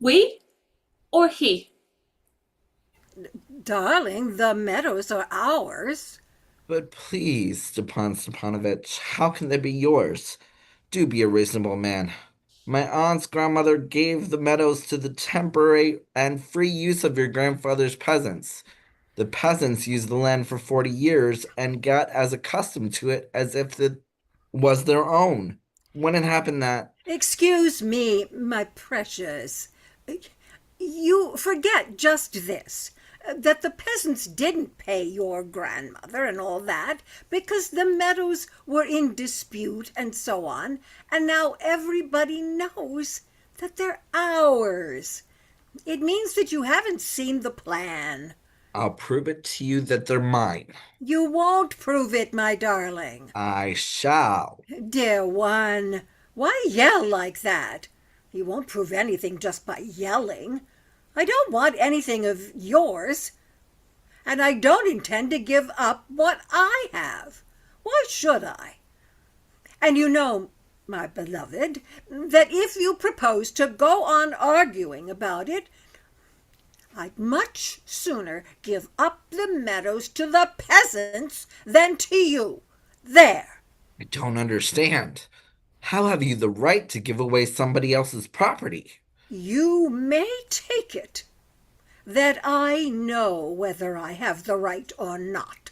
We or he? Darling, the meadows are ours. But please, Stepan Stepanovich, how can they be yours? Do be a reasonable man. My aunt's grandmother gave the meadows to the temporary and free use of your grandfather's peasants. The peasants used the land for 40 years and got as accustomed to it as if it was their own. When it happened that... Excuse me, my precious. You forget just this, that the peasants didn't pay your grandmother and all that because the meadows were in dispute and so on, and now everybody knows that they're ours. It means that you haven't seen the plan. I'll prove it to you that they're mine. You won't prove it, my darling. I shall. Dear one, why yell like that? You won't prove anything just by yelling. I don't want anything of yours, and I don't intend to give up what I have. Why should I? And you know, my beloved, that if you propose to go on arguing about it, I'd much sooner give up the meadows to the peasants than to you. There. I don't understand. How have you the right to give away somebody else's property? You may take it that I know whether I have the right or not,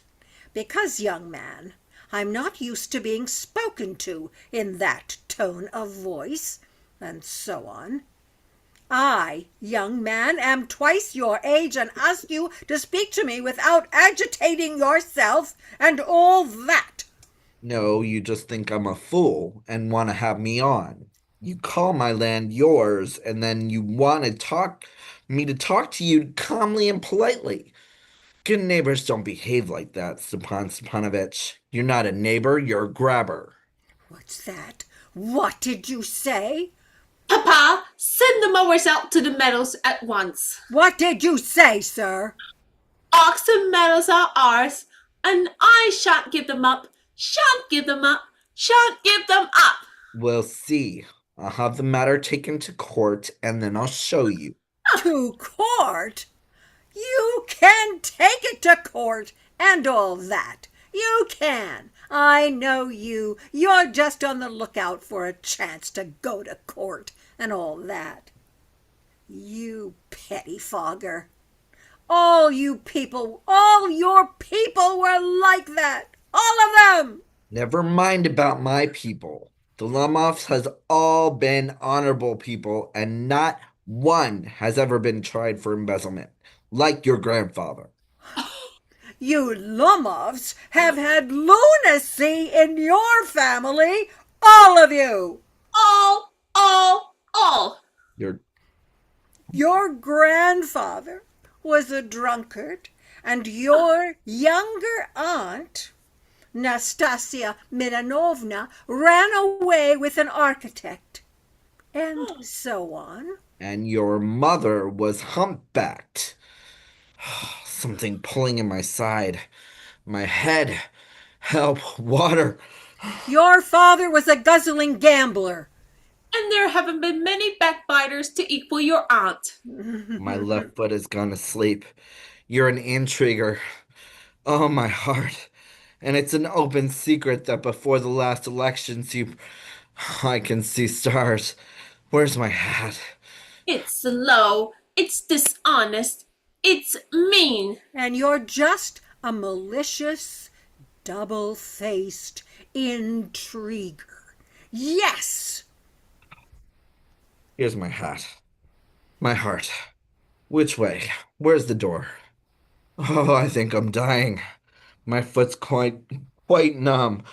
because, young man, I'm not used to being spoken to in that tone of voice, and so on. I, young man, am twice your age and ask you to speak to me without agitating yourself and all that. No, you just think I'm a fool and want to have me on. You call my land yours, and then you want to talk to you calmly and politely. Good neighbors don't behave like that, Stepan Stepanovich. You're not a neighbor, you're a grabber. What's that? What did you say? Papa, send the mowers out to the meadows at once. What did you say, sir? Oxen Meadows are ours, and I shan't give them up, shan't give them up, shan't give them up. We'll see. I'll have the matter taken to court, and then I'll show you. To court? You can take it to court and all that. You can. I know you. You're just on the lookout for a chance to go to court and all that. You pettifogger. All your people were like that. All of them. Never mind about my people. The Lomovs has all been honorable people, and not one has ever been tried for embezzlement, like your grandfather. You Lomovs have had lunacy in your family, all of you. All. Your grandfather was a drunkard, and your younger aunt, Nastasia Milanovna, ran away with an architect, and so on. And your mother was humpbacked. Something pulling in my side. My head. Help, water. Your father was a guzzling gambler. And there haven't been many backbiters to equal your aunt. My left foot has gone to sleep. You're an intriguer. Oh, my heart. And it's an open secret that before the last elections, I can see stars. Where's my hat? It's low. It's dishonest. It's mean. And you're just a malicious, double-faced intriguer. Yes! Here's my hat. My heart. Which way? Where's the door? Oh, I think I'm dying. My foot's quite numb.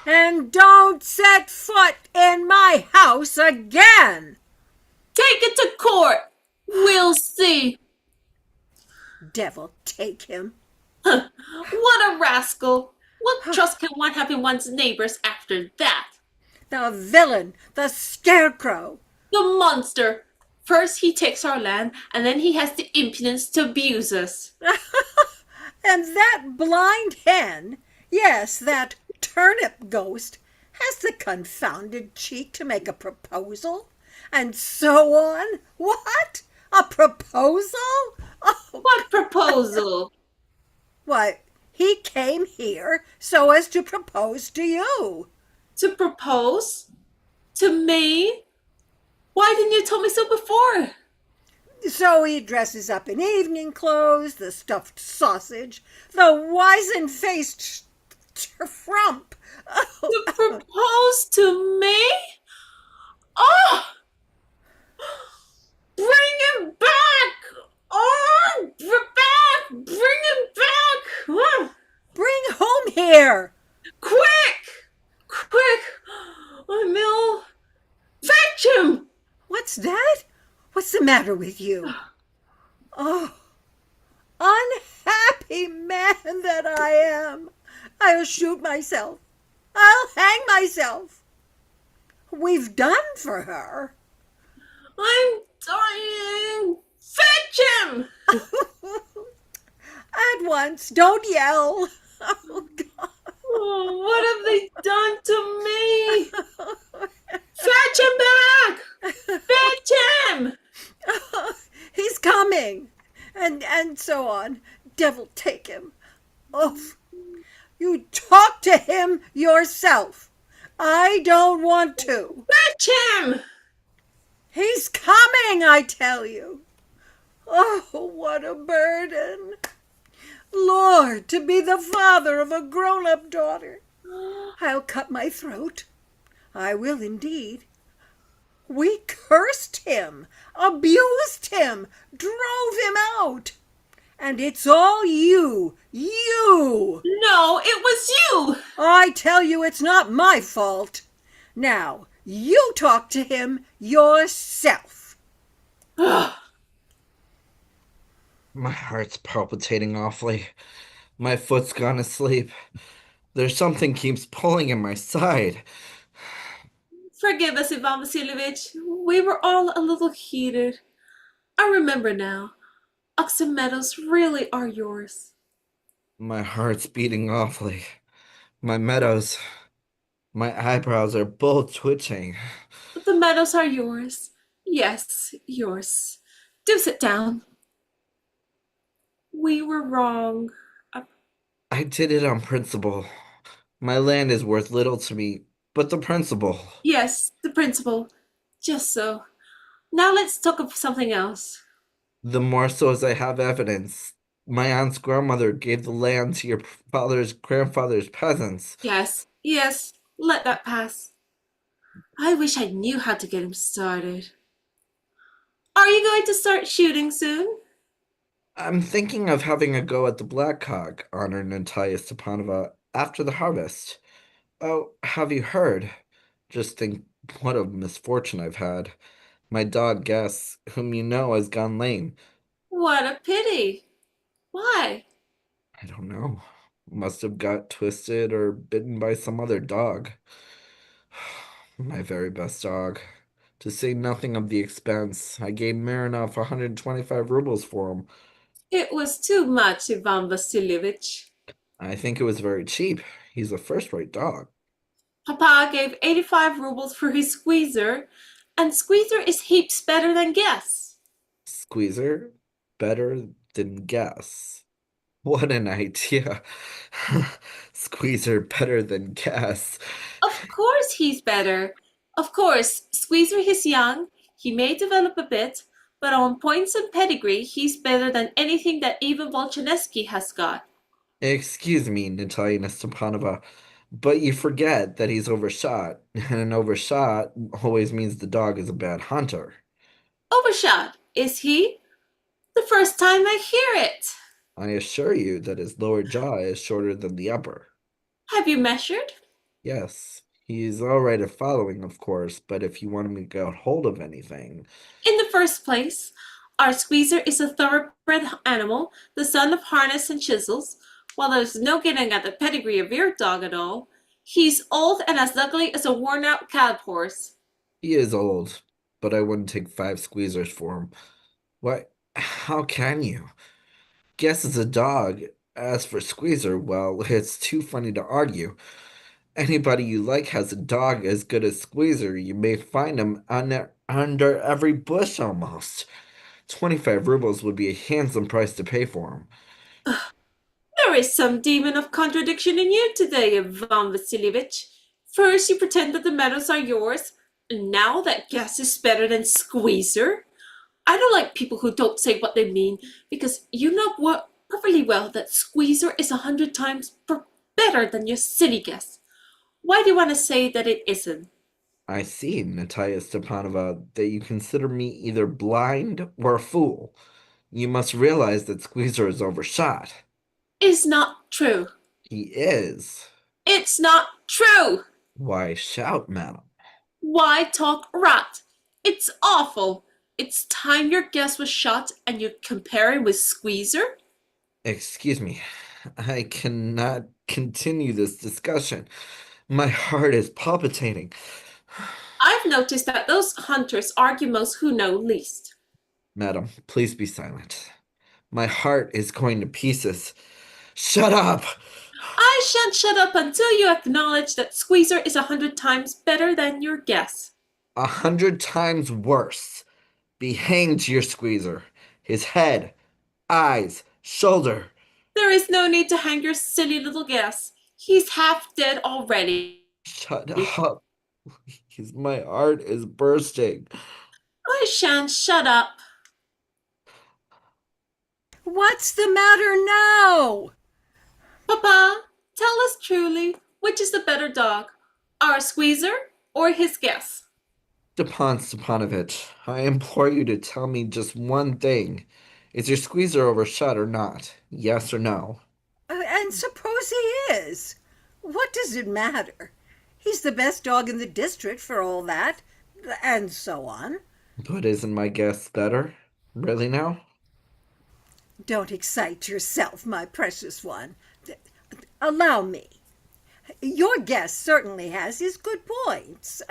And don't set foot in my house again! Take it to court. We'll see. Devil take him. What a rascal. What trust can one have in one's neighbors after that? The villain, the scarecrow. The monster. First he takes our land, and then he has the impudence to abuse us. And that blind hen, yes, that turnip ghost, has the confounded cheek to make a proposal, and so on. What? A proposal? Oh, What proposal? why, he came here so as to propose to you. To propose? To me? Why didn't you tell me so before? So he dresses up in evening clothes, the stuffed sausage, the wizen-faced frump. To propose to me? Oh! Bring him back! Oh! Bring him back! Oh, Bring home here. quick! Quick! Emil! Fetch him! What's that? What's the matter with you? Oh, unhappy man that I am. I'll shoot myself. I'll hang myself. We've done for her. I'm dying! Fetch him! At once, don't yell. Oh, God. Oh, what have they done to me? Fetch him back! Fetch him! He's coming. And so on. Devil take him. Oh, you talk to him yourself. I don't want to. Fetch him! He's coming, I tell you. Oh, what a burden. Lord, to be the father of a grown-up daughter. I'll cut my throat. I will indeed. We cursed him, abused him, drove him out. And it's all you. No, it was you! I tell you it's not my fault. Now, you talk to him yourself. My heart's palpitating awfully. My foot's gone asleep. There's something keeps pulling in my side. Forgive us, Ivan Vasilievich. We were all a little heated. I remember now. Oxen Meadows really are yours. My heart's beating awfully. My eyebrows are both twitching. The meadows are yours. Yes, yours. Do sit down. We were wrong. I did it on principle. My land is worth little to me, but the principle. Yes, the principal. Just so. Now let's talk of something else. The more so as I have evidence. My aunt's grandmother gave the land to your father's grandfather's peasants. Yes, let that pass. I wish I knew how to get him started. Are you going to start shooting soon? I'm thinking of having a go at the blackcock, honored Natalia Stepanovna, after the harvest. Oh, have you heard? Just think what a misfortune I've had. My dog Guess, whom you know has gone lame. What a pity. Why? I don't know. Must have got twisted or bitten by some other dog. My very best dog. To say nothing of the expense, I gave Marinov 125 rubles for him. It was too much, Ivan Vasilievich. I think it was very cheap. He's a first-rate dog. Papa gave 85 rubles for his Squeezer, and Squeezer is heaps better than Guess. Squeezer? Better than Guess. What an idea. Squeezer better than Guess. Of course he's better. Of course, Squeezer is young. He may develop a bit, but on points and pedigree, he's better than anything that even Volchanesky has got. Excuse me, Natalia Stepanovna, but you forget that he's overshot, and an overshot always means the dog is a bad hunter. Overshot, is he? The first time I hear it. I assure you that his lower jaw is shorter than the upper. Have you measured? Yes, he's all right at following, of course, but if you want him to get hold of anything, In the first place, our squeezer is a thoroughbred animal, the son of harness and chisels. While there's no getting at the pedigree of your dog at all, he's old and as ugly as a worn-out cab horse. he is old, but I wouldn't take 5 squeezers for him. Why, how can you? Guess it's a dog. As for Squeezer, well, it's too funny to argue. Anybody you like has a dog as good as Squeezer. You may find him under every bush almost. 25 rubles would be a handsome price to pay for him. There is some demon of contradiction in you today, Ivan Vasilievich. First you pretend that the meadows are yours, and now that Gas is better than Squeezer. I don't like people who don't say what they mean, because you know perfectly well that Squeezer is 100 times better than your silly Gas. Why do you want to say that it isn't? I see, Natalia Stepanova, that you consider me either blind or a fool. You must realize that Squeezer is overshot. It's not true. He is. It's not true! Why shout, madam? Why talk rot? It's awful. It's time your guess was shot and you compare him with Squeezer? Excuse me, I cannot continue this discussion. My heart is palpitating. I've noticed that those hunters argue most who know least. Madam, please be silent. My heart is going to pieces. Shut up! I shan't shut up until you acknowledge that Squeezer is 100 times better than your guess. 100 times worse. Be hanged to your Squeezer. His head, eyes, shoulder. There is no need to hang your silly little guess. He's half dead already. Shut up. Please, my heart is bursting. I shan't shut up. What's the matter now? Papa, tell us truly, which is the better dog, our Squeezer or his guess? Stepan Stepanovich, I implore you to tell me just one thing. Is your Squeezer overshot or not? Yes or no? And suppose he is. What does it matter? He's the best dog in the district for all that, and so on. But isn't my guess better? Really now? Don't excite yourself, my precious one. Allow me. Your guess certainly has his good points.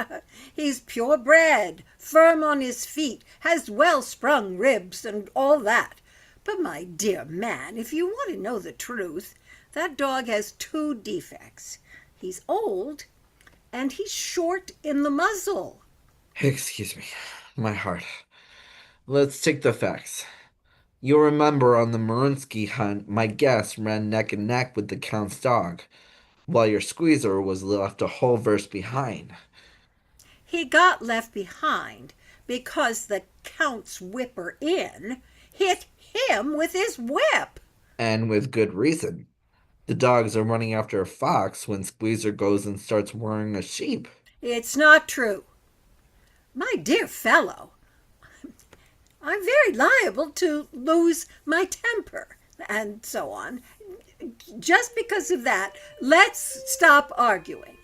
He's purebred, firm on his feet, has well-sprung ribs and all that. But my dear man, if you want to know the truth, that dog has 2 defects. He's old, and he's short in the muzzle. Excuse me, my heart. Let's take the facts. You'll remember on the Marinsky hunt, my guess ran neck and neck with the Count's dog, while your Squeezer was left a whole verse behind. He got left behind because the Count's whipper-in hit him with his whip. And with good reason. The dogs are running after a fox when Squeezer goes and starts worrying a sheep. It's not true. My dear fellow, I'm very liable to lose my temper, and so on. Just because of that, let's stop arguing.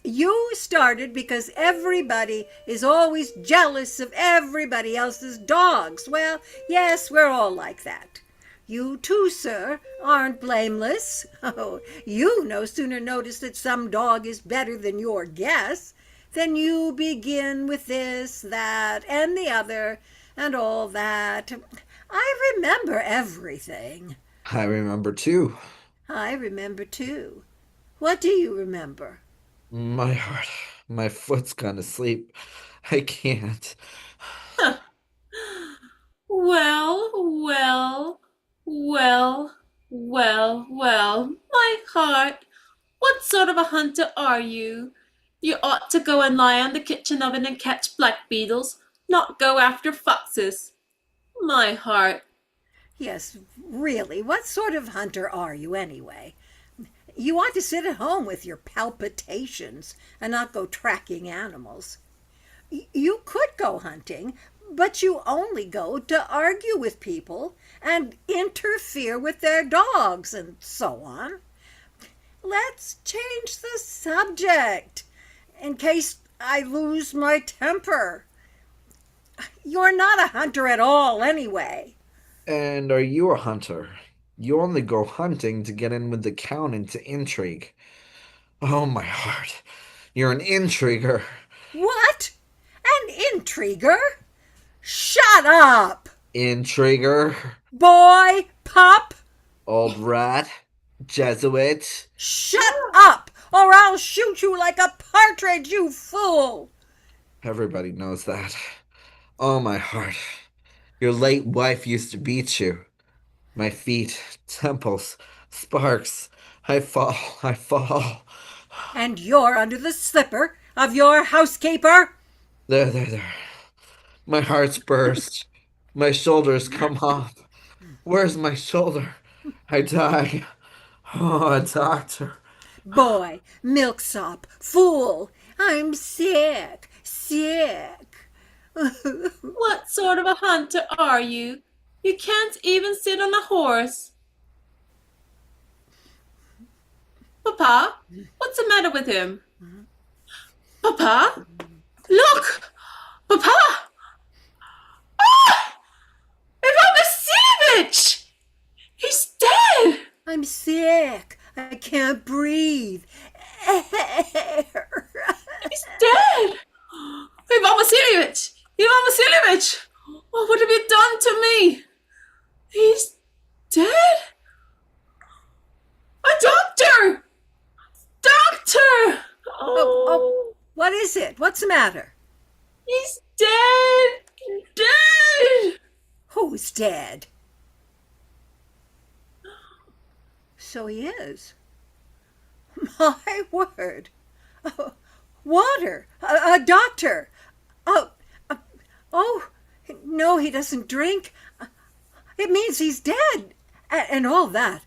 You started because everybody is always jealous of everybody else's dogs. Well, yes, we're all like that. You too, sir, aren't blameless. Oh, you no sooner notice that some dog is better than your guess than you begin with this, that, and the other, and all that. I remember everything. I remember too. I remember too. What do you remember? My heart, my foot's gone to sleep. I can't. Well, my heart, what sort of a hunter are you? You ought to go and lie on the kitchen oven and catch black beetles, not go after foxes. My heart. Yes, really, what sort of hunter are you anyway? You ought to sit at home with your palpitations and not go tracking animals. You could go hunting, but you only go to argue with people and interfere with their dogs and so on. Let's change the subject in case I lose my temper. You're not a hunter at all, anyway. And are you a hunter? You only go hunting to get in with the count and to intrigue. Oh, my heart. You're an intriguer. What? An intriguer? Shut up! Intriguer? Boy, pup! Old rat? Jesuit? Shut up, or I'll shoot you like a partridge, you fool! Everybody knows that. Oh, my heart. Your late wife used to beat you. My feet, temples, sparks. I fall. And you're under the slipper of your housekeeper? There. My heart's burst. My shoulders come off. Where's my shoulder? I die. Oh, a doctor. Boy, milksop, fool, I'm sick. What sort of a hunter are you? You can't even sit on a horse. Papa, what's the matter with him? Papa? Look! Papa! Ah! Ivan Vasilievich! He's dead! I'm sick. I can't breathe. He's dead! Ivan Vasilievich! Ivan Vasilievich! Oh, what have you done to me? He's dead? A doctor! Doctor! Oh, what is it? What's the matter? He's dead! Dead! Who's dead? So he is. My word. Water. A doctor. Oh, no, he doesn't drink. It means he's dead. And all that.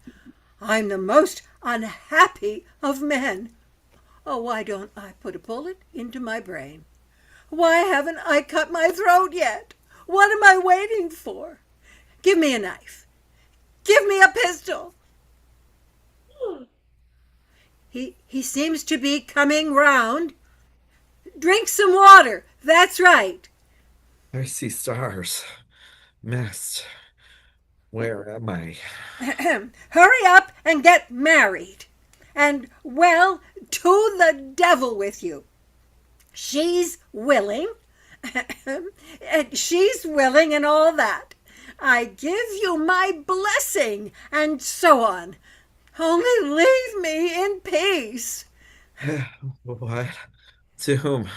I'm the most unhappy of men. Oh, why don't I put a bullet into my brain? Why haven't I cut my throat yet? What am I waiting for? Give me a knife. Give me a pistol. He seems to be coming round. Drink some water. That's right. I see stars. Mist. Where am I? Hurry up and get married. And, well, to the devil with you. She's willing. She's willing and all that. I give you my blessing and so on. Only leave me in peace. What? To whom?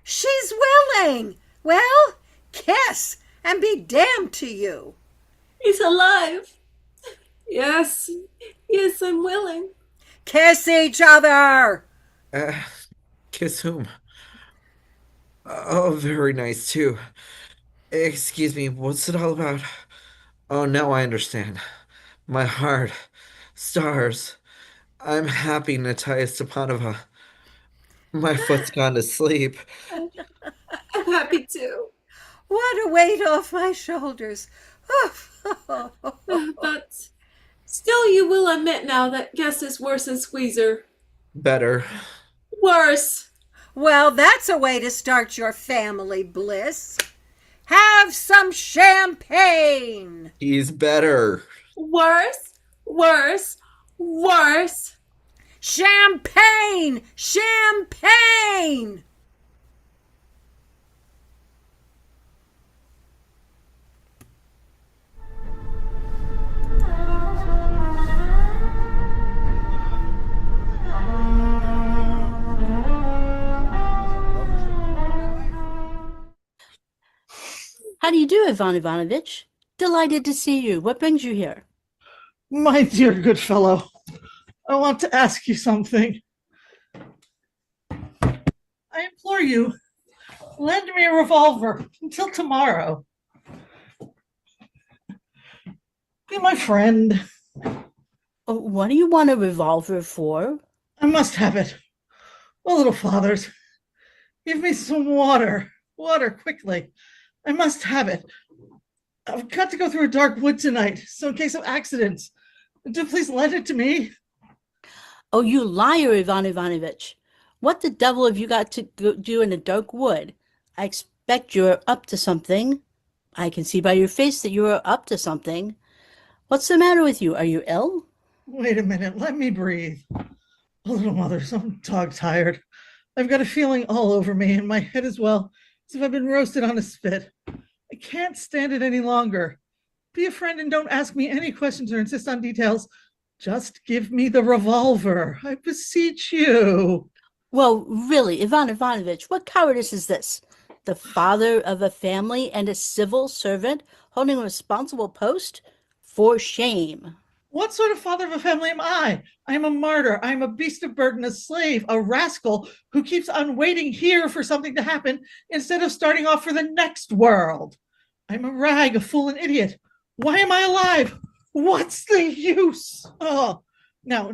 She's willing. Well, kiss and be damned to you. He's alive. Yes, I'm willing. Kiss each other. Kiss whom? Oh, very nice, too. Excuse me, what's it all about? Oh, now I understand. My heart. Stars. I'm happy, Natalia Stepanovna. My foot's gone to sleep. I'm happy too. What a weight off my shoulders. But still you will admit now that Guess is worse than Squeezer. Better. Worse. Well, that's a way to start your family bliss. Have some champagne. He's better. Worse. Champagne! Champagne! How do you do, Ivan Ivanovich? Delighted to see you. What brings you here? My dear good fellow, I want to ask you something. I implore you, lend me a revolver until tomorrow. Be my friend. Oh, what do you want a revolver for? I must have it. Oh, little fathers, give me some water. Water, quickly. I must have it. I've got to go through a dark wood tonight, so in case of accidents, do please lend it to me. Oh, you liar, Ivan Ivanovich. What the devil have you got to do in a dark wood? I expect you're up to something. I can see by your face that you are up to something. What's the matter with you? Are you ill? Wait a minute, let me breathe. Oh, little mother, I'm dog-tired. I've got a feeling all over me, and my head as well, as if I've been roasted on a spit. I can't stand it any longer. Be a friend and don't ask me any questions or insist on details. Just give me the revolver. I beseech you. Well, really, Ivan Ivanovich, what cowardice is this? The father of a family and a civil servant holding a responsible post? For shame. What sort of father of a family am I? I am a martyr. I am a beast of burden, a slave, a rascal who keeps on waiting here for something to happen instead of starting off for the next world. I'm a rag, a fool, an idiot. Why am I alive? What's the use? Oh, now,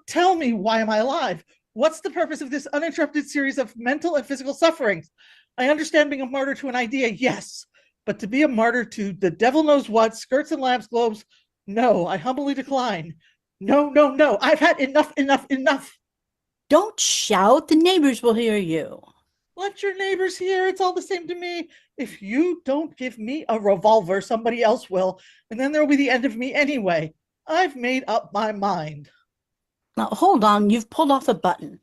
tell me, why am I alive? What's the purpose of this uninterrupted series of mental and physical sufferings? I understand being a martyr to an idea, yes, but to be a martyr to the devil knows what, skirts and lamps, globes, no, I humbly decline. No, I've had enough. Don't shout, the neighbors will hear you. Let your neighbors hear, it's all the same to me. If you don't give me a revolver, somebody else will, and then there'll be the end of me anyway. I've made up my mind. Now, hold on, you've pulled off a button.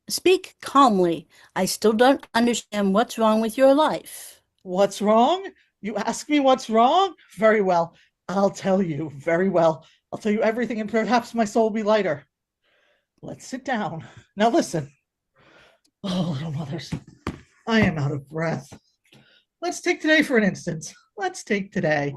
Speak calmly. I still don't understand what's wrong with your life. What's wrong? You ask me what's wrong? Very well. I'll tell you. Very well. I'll tell you everything, and perhaps my soul will be lighter. Let's sit down. Now listen. Oh, little mothers, I am out of breath. Let's take today for an instance. Let's take today.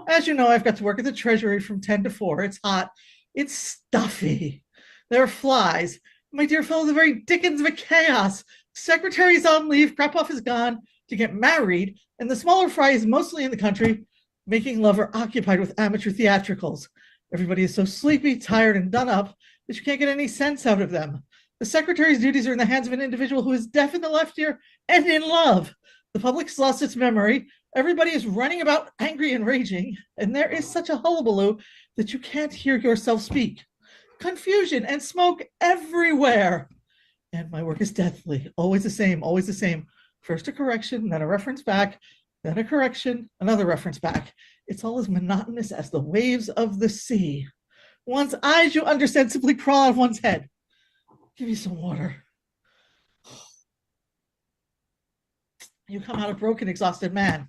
As you know, I've got to work at the Treasury from 10 to 4. It's hot. It's stuffy. There are flies. My dear fellow, the very dickens of a chaos. Secretary's on leave, Krapoff is gone to get married, and the smaller fry is mostly in the country, making love or occupied with amateur theatricals. Everybody is so sleepy, tired, and done up that you can't get any sense out of them. The secretary's duties are in the hands of an individual who is deaf in the left ear and in love. The public's lost its memory. Everybody is running about angry and raging, and there is such a hullabaloo that you can't hear yourself speak. Confusion and smoke everywhere. And my work is deathly, always the same, always the same. First a correction, then a reference back, then a correction, another reference back. It's all as monotonous as the waves of the sea. One's eyes, you understand, simply crawl out of one's head. Give me some water. You come out a broken, exhausted man.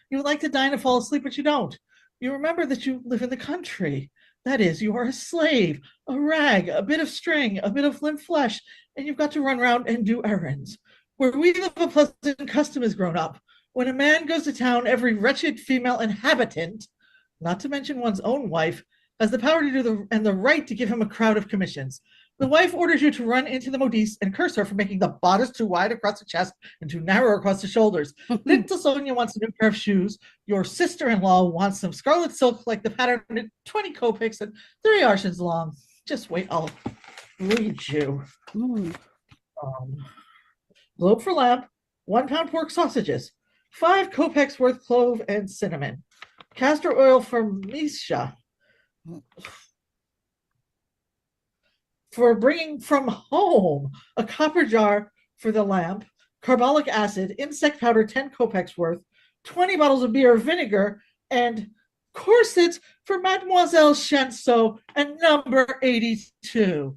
You would like to dine and fall asleep, but you don't. You remember that you live in the country. That is, you are a slave, a rag, a bit of string, a bit of limp flesh, and you've got to run around and do errands. Where we live, a pleasant custom has grown up. When a man goes to town, every wretched female inhabitant, not to mention one's own wife, has the power to do and the right to give him a crowd of commissions. The wife orders you to run into the modiste and curse her for making the bodice too wide across the chest and too narrow across the shoulders. Little Sonia wants a new pair of shoes. Your sister-in-law wants some scarlet silk like the pattern at 20 kopecks and 3 arshins long. Just wait, I'll read you. Globe for lamp, 1 pound pork sausages, 5 kopecks worth clove and cinnamon, castor oil for Misha, for bringing from home, a copper jar for the lamp, carbolic acid, insect powder, 10 kopecks worth, 20 bottles of beer, vinegar, and corsets for Mademoiselle Chanceau and number 82.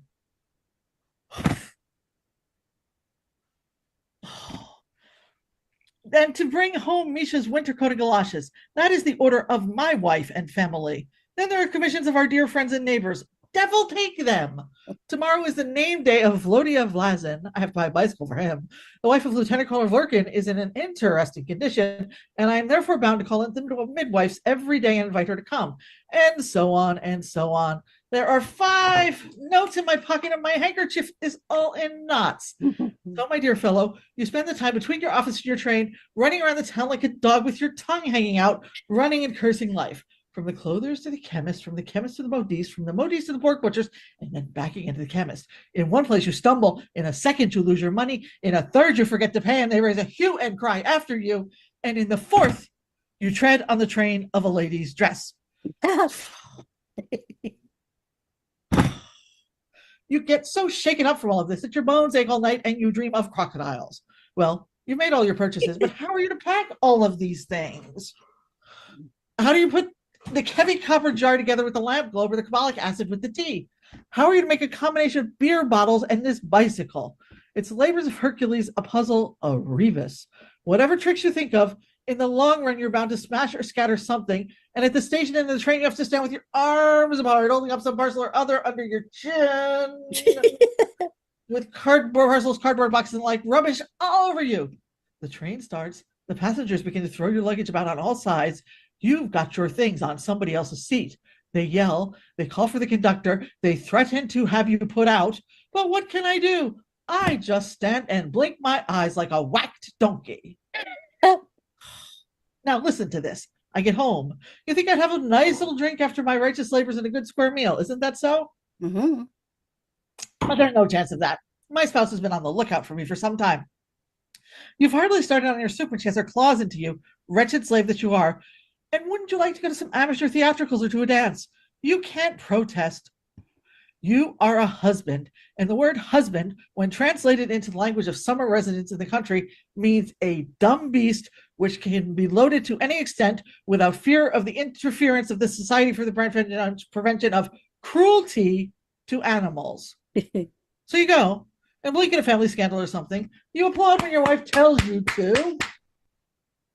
Then to bring home Misha's winter coat and galoshes. That is the order of my wife and family. Then there are commissions of our dear friends and neighbors. Devil take them. Tomorrow is the name day of Vlodia Vlasin. I have to buy a bicycle for him. The wife of Lieutenant Colonel Lurkin is in an interesting condition, and I am therefore bound to call in the midwives every day and invite her to come. And so on and so on. There are 5 notes in my pocket, and my handkerchief is all in knots. So, my dear fellow, you spend the time between your office and your train, running around the town like a dog with your tongue hanging out, running and cursing life. From the clothers to the chemist, from the chemist to the modiste, from the modiste to the pork butchers, and then backing into the chemist. In one place you stumble, in a second you lose your money, in a third you forget to pay, and they raise a hue and cry after you. And in the fourth, you tread on the train of a lady's dress. You get so shaken up from all of this that your bones ache all night and you dream of crocodiles. Well, you made all your purchases, but how are you to pack all of these things? How do you put the heavy copper jar together with the lamp globe or the carbolic acid with the tea? How are you to make a combination of beer bottles and this bicycle? It's labors of Hercules, a puzzle, a rebus. Whatever tricks you think of, in the long run, you're bound to smash or scatter something. And at the station end of the train, you have to stand with your arms apart, holding up some parcel or other under your chin, with cardboard parcels, cardboard boxes, and like rubbish all over you. The train starts. The passengers begin to throw your luggage about on all sides. You've got your things on somebody else's seat. They yell. They call for the conductor. They threaten to have you put out. But what can I do? I just stand and blink my eyes like a whacked donkey. Now listen to this. I get home. You think I'd have a nice little drink after my righteous labors and a good square meal. Isn't that so? Mm-hmm. But there's no chance of that. My spouse has been on the lookout for me for some time. You've hardly started on your soup when she has her claws into you, wretched slave that you are. And wouldn't you like to go to some amateur theatricals or to a dance? You can't protest. You are a husband, and the word husband, when translated into the language of summer residents in the country, means a dumb beast which can be loaded to any extent without fear of the interference of the Society for the Prevention of Cruelty to Animals. So you go and blink at a family scandal or something. You applaud when your wife tells you to,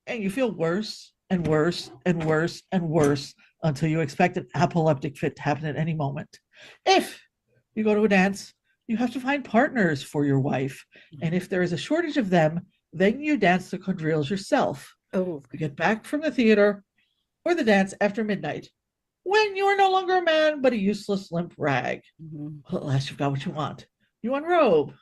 and you feel worse and worse and worse and worse until you expect an apoplectic fit to happen at any moment. If you go to a dance, you have to find partners for your wife. And if there is a shortage of them, then you dance the quadrilles yourself. Oh, You get back from the theater or the dance after midnight, when you are no longer a man, but a useless limp rag. mhm. Well, at last you've got what you want. You unrobe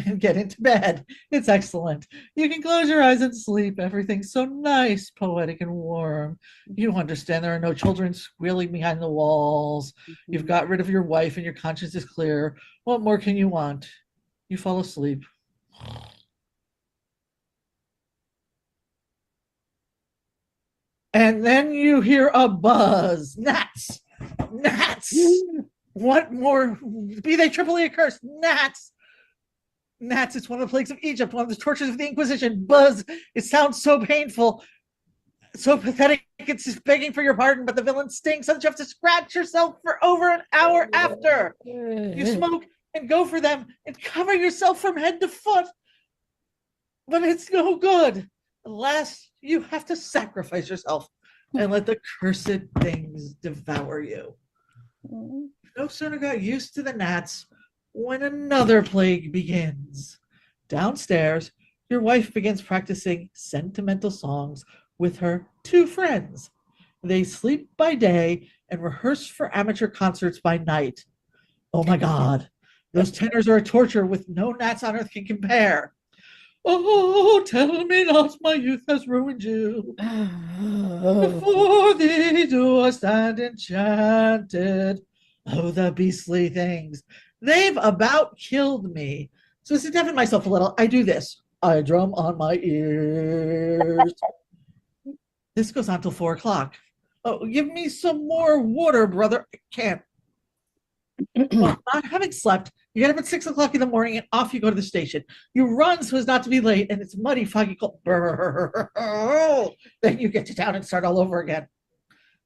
and get into bed. It's excellent. You can close your eyes and sleep. Everything's so nice, poetic, and warm. You understand there are no children squealing behind the walls. You've got rid of your wife and your conscience is clear. What more can you want? You fall asleep. And then you hear a buzz. Gnats! Gnats! What more? Be they triply accursed. Gnats! Gnats, it's one of the plagues of Egypt, one of the tortures of the Inquisition. Buzz! It sounds so painful, so pathetic. It's just begging for your pardon, but the villain stings so that you have to scratch yourself for over an hour after. You smoke and go for them and cover yourself from head to foot. But it's no good. At last, you have to sacrifice yourself and let the cursed things devour you. No sooner got used to the gnats when another plague begins. Downstairs, your wife begins practicing sentimental songs with her two friends. They sleep by day and rehearse for amateur concerts by night. Oh my God, those tenors are a torture with no gnats on earth can compare. Oh, tell me not my youth has ruined you. Before thee do I stand enchanted. Oh, the beastly things. They've about killed me. So to deafen myself a little, I do this. I drum on my ears. This goes on till 4 o'clock. Oh, give me some more water, brother. I can't. Well, not having slept, you get up at 6 o'clock in the morning and off you go to the station. You run so as not to be late, and it's muddy, foggy, cold. Then you get to town and start all over again.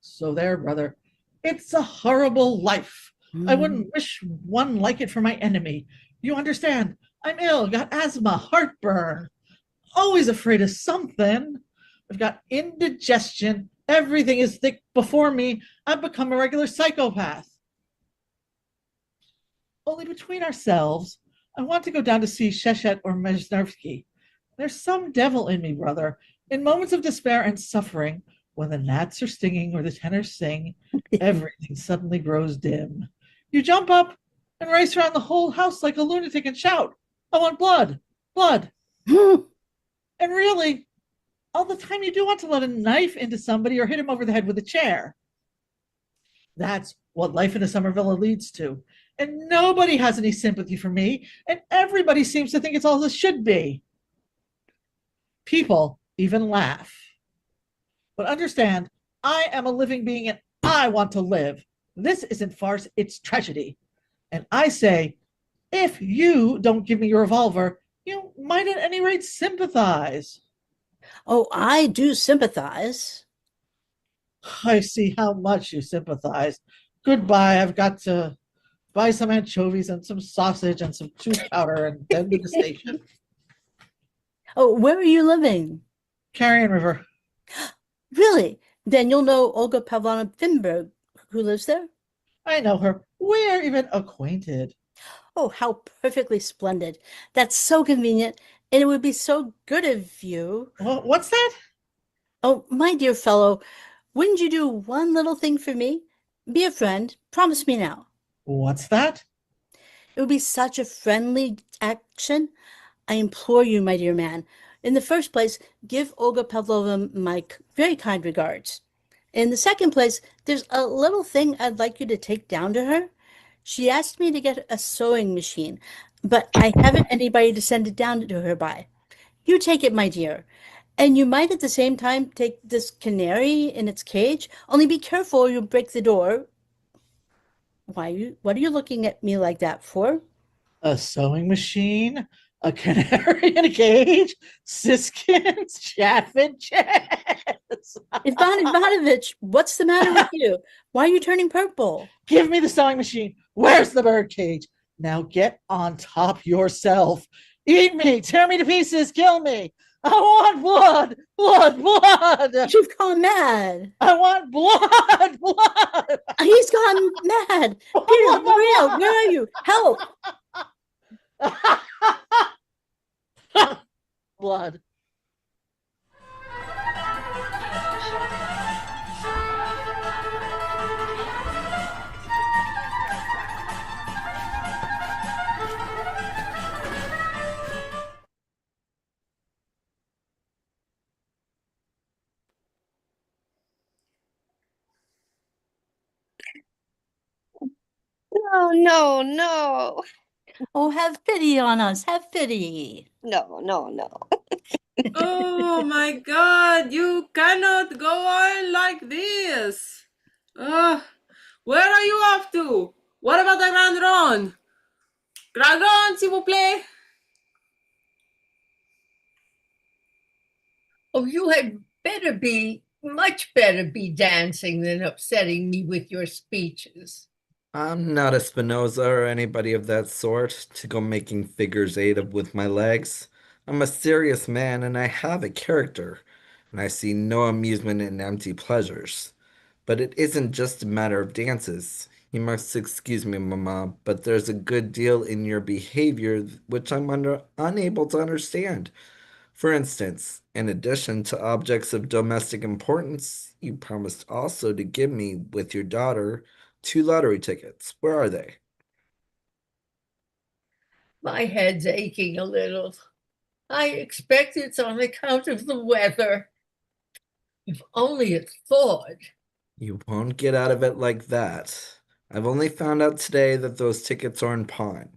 So there, brother. It's a horrible life. I wouldn't wish one like it for my enemy. You understand? I'm ill, got asthma, heartburn, always afraid of something. I've got indigestion. Everything is thick before me. I've become a regular psychopath. Only between ourselves, I want to go down to see Sheshet or Mesnevsky. There's some devil in me, brother. In moments of despair and suffering, when the gnats are stinging or the tenors sing, everything suddenly grows dim. You jump up and race around the whole house like a lunatic and shout, I want blood, blood. And really, all the time you do want to let a knife into somebody or hit him over the head with a chair. That's what life in a summer villa leads to. And nobody has any sympathy for me, and everybody seems to think it's all this should be. People even laugh. But understand, I am a living being and I want to live. This isn't farce, it's tragedy. And I say, if you don't give me your revolver, you might at any rate sympathize. Oh, I do sympathize. I see how much you sympathize. Goodbye, I've got to buy some anchovies and some sausage and some tooth powder and then to the station. Oh, where are you living? Carrion River. Really? Then you'll know Olga Pavlovna Finberg, who lives there? I know her. We're even acquainted. Oh, how perfectly splendid. That's so convenient, and it would be so good of you. What's that? Oh, my dear fellow, wouldn't you do one little thing for me? Be a friend. Promise me now. What's that? It would be such a friendly action. I implore you, my dear man. In the first place, give Olga Pavlovna my very kind regards. In the second place, there's a little thing I'd like you to take down to her. She asked me to get a sewing machine, but I haven't anybody to send it down to her by. You take it, my dear. And you might at the same time take this canary in its cage, only be careful or you'll break the door. What are you looking at me like that for? A sewing machine? A canary in a cage? Siskins? Chaffinches? Ivan Ivanovich, what's the matter with you? Why are you turning purple? Give me the sewing machine. Where's the bird cage? Now get on top yourself. Eat me, tear me to pieces, kill me. I want blood, blood, blood. You've gone mad. I want blood, blood. He's gone mad. Peter, Maria, where are you? Help! Blood. No, no, no. Oh, have pity on us. Have pity. No, no, no. Oh my God, you cannot go on like this. Where are you off to? What about the Grand Ronde? Grand Ronde, s'il vous plaît. Oh, you had much better be dancing than upsetting me with your speeches. I'm not a Spinoza or anybody of that sort to go making figures eight with my legs. I'm a serious man and I have a character, and I see no amusement in empty pleasures. But it isn't just a matter of dances. You must excuse me, Mamma, but there's a good deal in your behavior which I'm unable to understand. For instance, in addition to objects of domestic importance, you promised also to give me, with your daughter, 2 lottery tickets. Where are they? My head's aching a little. I expect it's on account of the weather. If only it thawed. You won't get out of it like that. I've only found out today that those tickets are in pawn.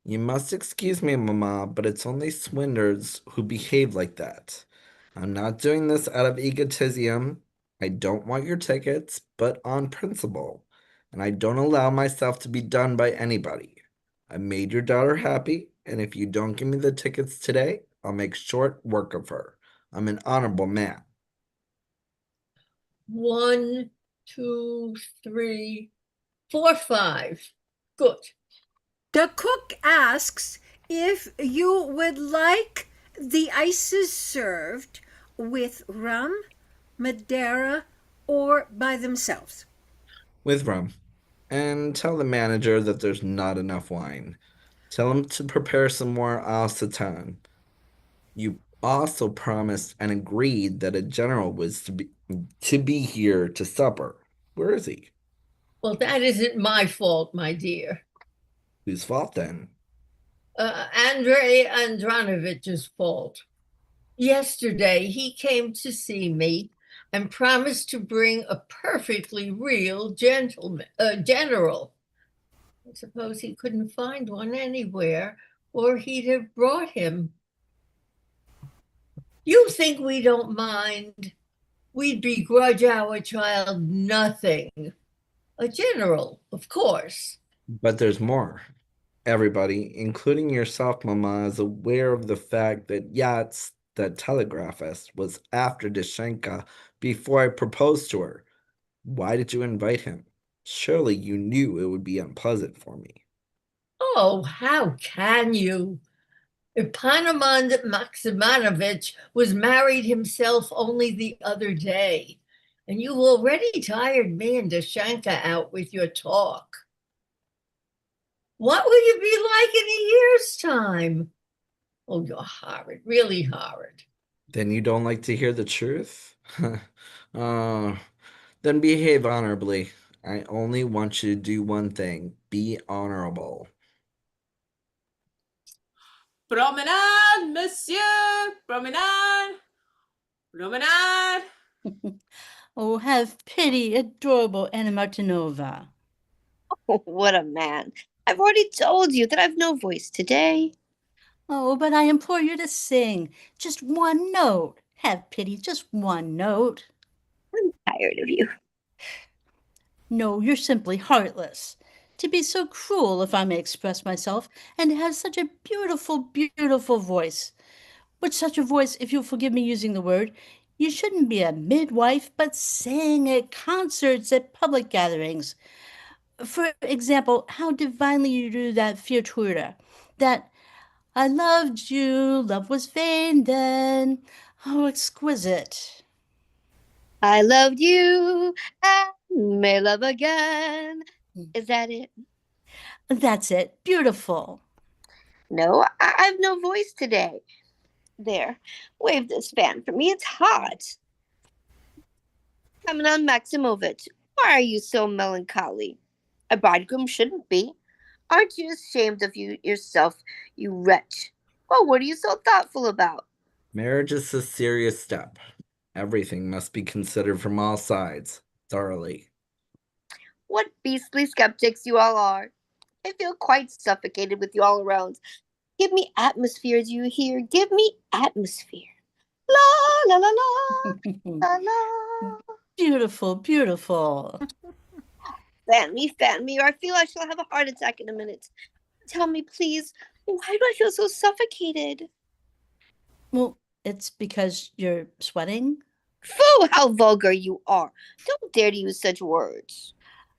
You must excuse me, Mamma, but it's only swindlers who behave like that. I'm not doing this out of egotism. I don't want your tickets, but on principle. And I don't allow myself to be done by anybody. I made your daughter happy, and if you don't give me the tickets today, I'll make short work of her. I'm an honorable man. 1, 2, 3, 4, 5. Good. The cook asks if you would like the ices served with rum, Madeira, or by themselves. With rum. And tell the manager that there's not enough wine. Tell him to prepare some more au seitan. You also promised and agreed that a general was to be here to supper. Where is he? Well, that isn't my fault, my dear. Whose fault then? Andrei Andronovich's fault. Yesterday, he came to see me and promised to bring a perfectly real general. I suppose he couldn't find one anywhere, or he'd have brought him. You think we don't mind? We'd begrudge our child nothing. A general, of course. But there's more. Everybody, including yourself, Mama, is aware of the fact that Yats, the telegraphist, was after Dashenka before I proposed to her. Why did you invite him? Surely you knew it would be unpleasant for me. Oh, how can you? Epanomond Maximanovich was married himself only the other day, and you've already tired me and Dashanka out with your talk. What will you be like in a year's time? Oh, you're horrid, really horrid. Then you don't like to hear the truth? uh, then behave honorably. I only want you to do one thing. Be honorable. Promenade, monsieur! Promenade! Promenade! Oh, have pity, adorable Anna Martinova. Oh, what a man. I've already told you that I've no voice today. Oh, but I implore you to sing. Just one note. Have pity, just one note. I'm tired of you. No, you're simply heartless. To be so cruel, if I may express myself, and to have such a beautiful, beautiful voice. With such a voice, if you'll forgive me using the word, you shouldn't be a midwife, but sing at concerts, at public gatherings. For example, how divinely you do that Fiatura, that I loved you, love was vain then. How exquisite. I loved you and may love again. Is that it? That's it. Beautiful. No, I've no voice today. There, wave this fan for me. It's hot. Kamenon Maximovich, why are you so melancholy? A bridegroom shouldn't be. Aren't you ashamed of you yourself, you wretch? Well, what are you so thoughtful about? Marriage is a serious step. Everything must be considered from all sides, thoroughly. What beastly skeptics you all are. I feel quite suffocated with you all around. Give me atmosphere, do you hear? Give me atmosphere. La, la, la, la, la, la. Beautiful, beautiful. Fan me, or I feel I shall have a heart attack in a minute. Tell me, please, why do I feel so suffocated? Well, it's because you're sweating. Pooh, how vulgar you are. Don't dare to use such words.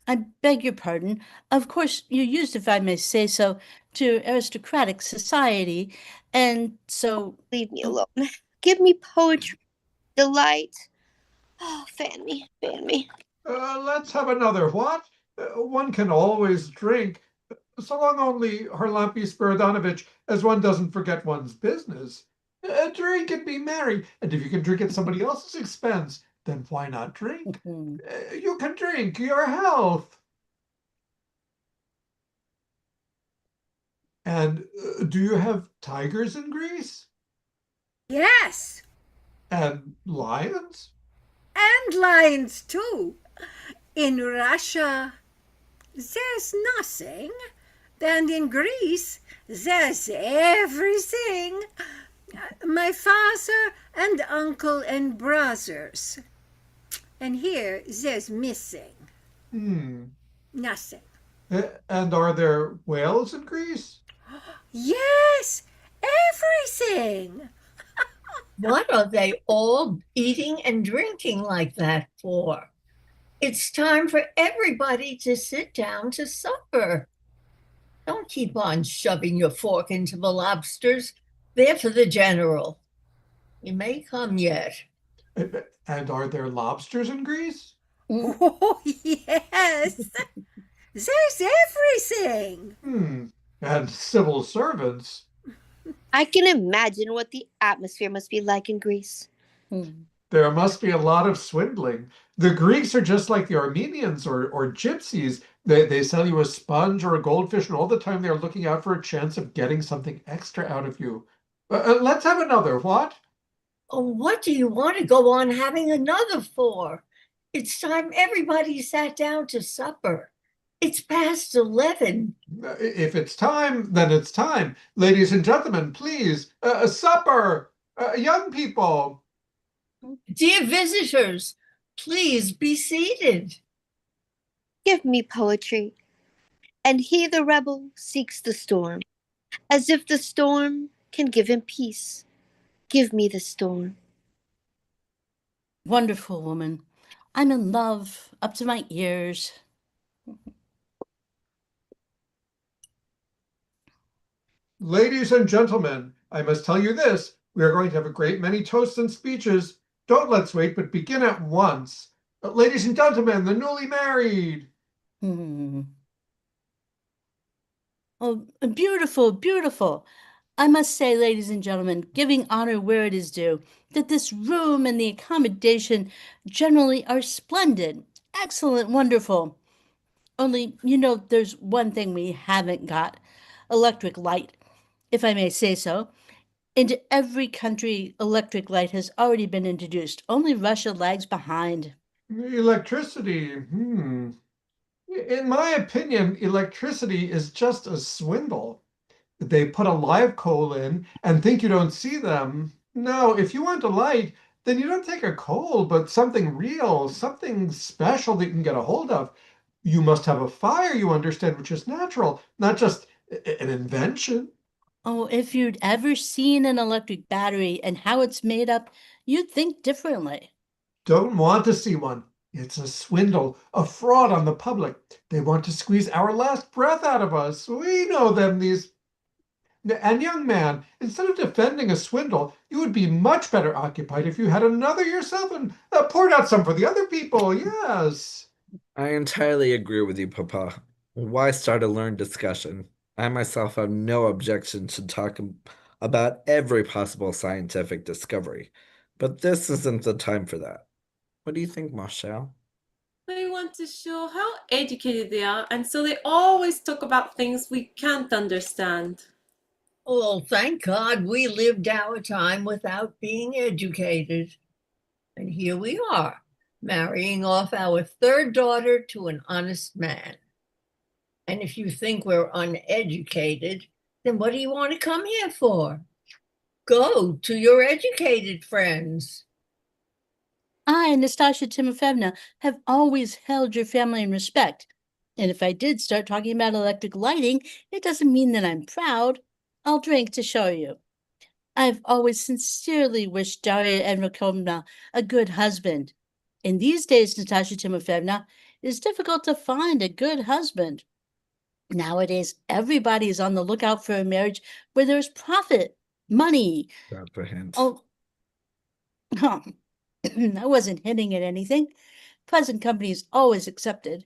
I beg your pardon. Of course, you used, if I may say so, to aristocratic society, and so... Leave me alone. Give me poetry, delight. Oh, fan me, fan me. Let's have another. What? One can always drink, so long only, Harlampy Spiridonovich, as one doesn't forget one's business. Drink and be merry, and if you can drink at somebody else's expense, then why not drink? You can drink your health. And do you have tigers in Greece? Yes, And lions? and lions too. In Russia, there's nothing. And in Greece, there's everything. My father and uncle and brothers. And here, there's missing. Nothing. And are there whales in Greece? Yes, everything. What are they all eating and drinking like that for? It's time for everybody to sit down to supper. Don't keep on shoving your fork into the lobsters. They're for the general. He may come yet. And are there lobsters in Greece? Oh, yes. There's everything. And civil servants? I can imagine what the atmosphere must be like in Greece. There must be a lot of swindling. The Greeks are just like the Armenians or gypsies. They sell you a sponge or a goldfish, and all the time they're looking out for a chance of getting something extra out of you. Let's have another. What? Oh, what do you want to go on having another for? It's time everybody sat down to supper. It's past 11. If it's time, then it's time. Ladies and gentlemen, please, supper. Young people, Dear visitors, please be seated. Give me poetry. And he, the rebel, seeks the storm, as if the storm can give him peace. Give me the storm. Wonderful woman. I'm in love up to my ears. ladies and gentlemen, I must tell you this. We are going to have a great many toasts and speeches. Don't let's wait, but begin at once. Ladies and gentlemen, the newly married. Oh, beautiful, beautiful. I must say, ladies and gentlemen, giving honor where it is due, that this room and the accommodation generally are splendid, excellent, wonderful. Only, there's one thing we haven't got: electric light, if I may say so. Into every country, electric light has already been introduced. Only Russia lags behind. Electricity. In my opinion, electricity is just a swindle. They put a live coal in and think you don't see them. No, if you want a light, then you don't take a coal, but something real, something special that you can get a hold of. You must have a fire, you understand, which is natural, not just an invention. Oh, if you'd ever seen an electric battery and how it's made up, you'd think differently. Don't want to see one. It's a swindle, a fraud on the public. They want to squeeze our last breath out of us. We know them, these. And young man, instead of defending a swindle, you would be much better occupied if you had another yourself and poured out some for the other people. Yes. I entirely agree with you, Papa. Why start a learned discussion? I myself have no objection to talking about every possible scientific discovery, but this isn't the time for that. What do you think, Marshall? They want to show how educated they are, and so they always talk about things we can't understand. Oh, thank God we lived our time without being educated. And here we are, marrying off our third daughter to an honest man. And if you think we're uneducated, then what do you want to come here for? Go to your educated friends. I, Nastasia Timofeevna, have always held your family in respect. And if I did start talking about electric lighting, it doesn't mean that I'm proud. I'll drink to show you. I've always sincerely wished Daria Enrikovna a good husband. In these days, Natasha Timofeevna, it is difficult to find a good husband. Nowadays, everybody is on the lookout for a marriage where there's profit, money. That's a hint. Oh, I wasn't hinting at anything. Present company is always accepted.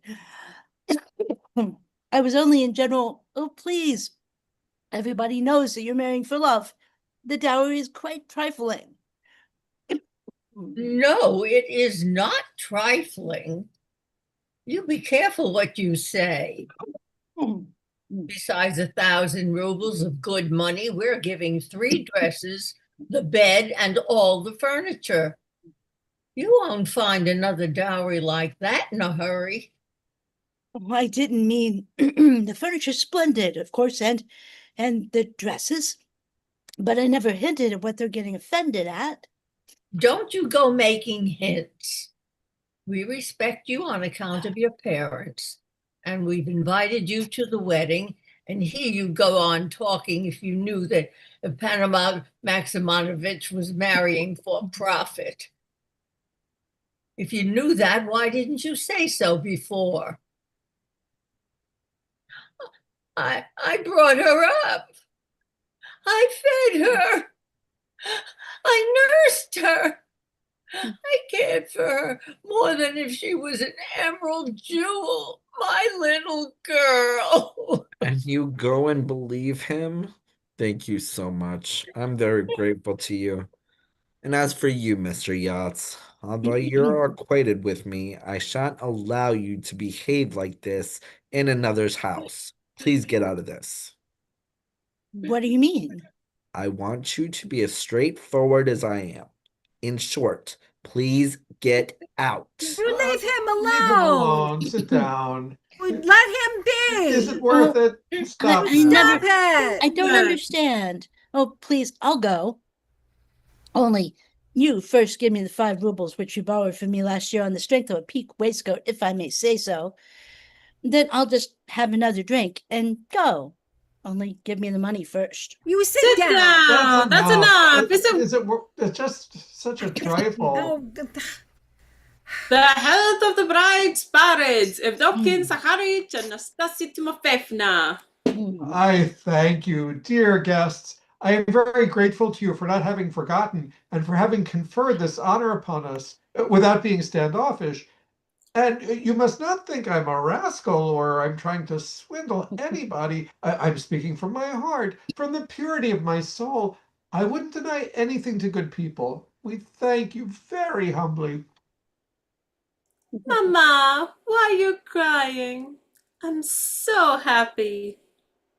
I was only in general. Oh, please. Everybody knows that you're marrying for love. The dowry is quite trifling. No, it is not trifling. You be careful what you say. Besides 1,000 rubles of good money, we're giving 3 dresses, the bed, and all the furniture. You won't find another dowry like that in a hurry. I didn't mean the furniture's splendid, of course, and the dresses, but I never hinted at what they're getting offended at. Don't you go making hints. We respect you on account of your parents, and we've invited you to the wedding, and here you go on talking if you knew that Panama Maximovich was marrying for profit. If you knew that, why didn't you say so before? I brought her up. I fed her. I nursed her. I cared for her more than if she was an emerald jewel, my little girl. And you go and believe him? Thank you so much. I'm very grateful to you. And as for you, Mr. Yachts, although you're acquainted with me, I shan't allow you to behave like this in another's house. Please get out of this. What do you mean? I want you to be as straightforward as I am. In short, please get out. You leave him Leave him alone. Sit down. Let him be. Is it worth it? Stop. I now. never- Stop it. I don't understand. Oh, please, I'll go. Only you first give me the 5 rubles which you borrowed from me last year on the strength of a pink waistcoat, if I may say so. Then I'll just have another drink and go. Only give me the money first. You sit Sit down. down. That's enough. It's just such a trifle. Oh, The health of the bride's parents, Evdokin Sakharich and Nastasia Timofeevna. I thank you, dear guests. I am very grateful to you for not having forgotten and for having conferred this honor upon us without being standoffish. And you must not think I'm a rascal or I'm trying to swindle anybody. I'm speaking from my heart, from the purity of my soul. I wouldn't deny anything to good people. We thank you very humbly. Mama, why are you crying? I'm so happy.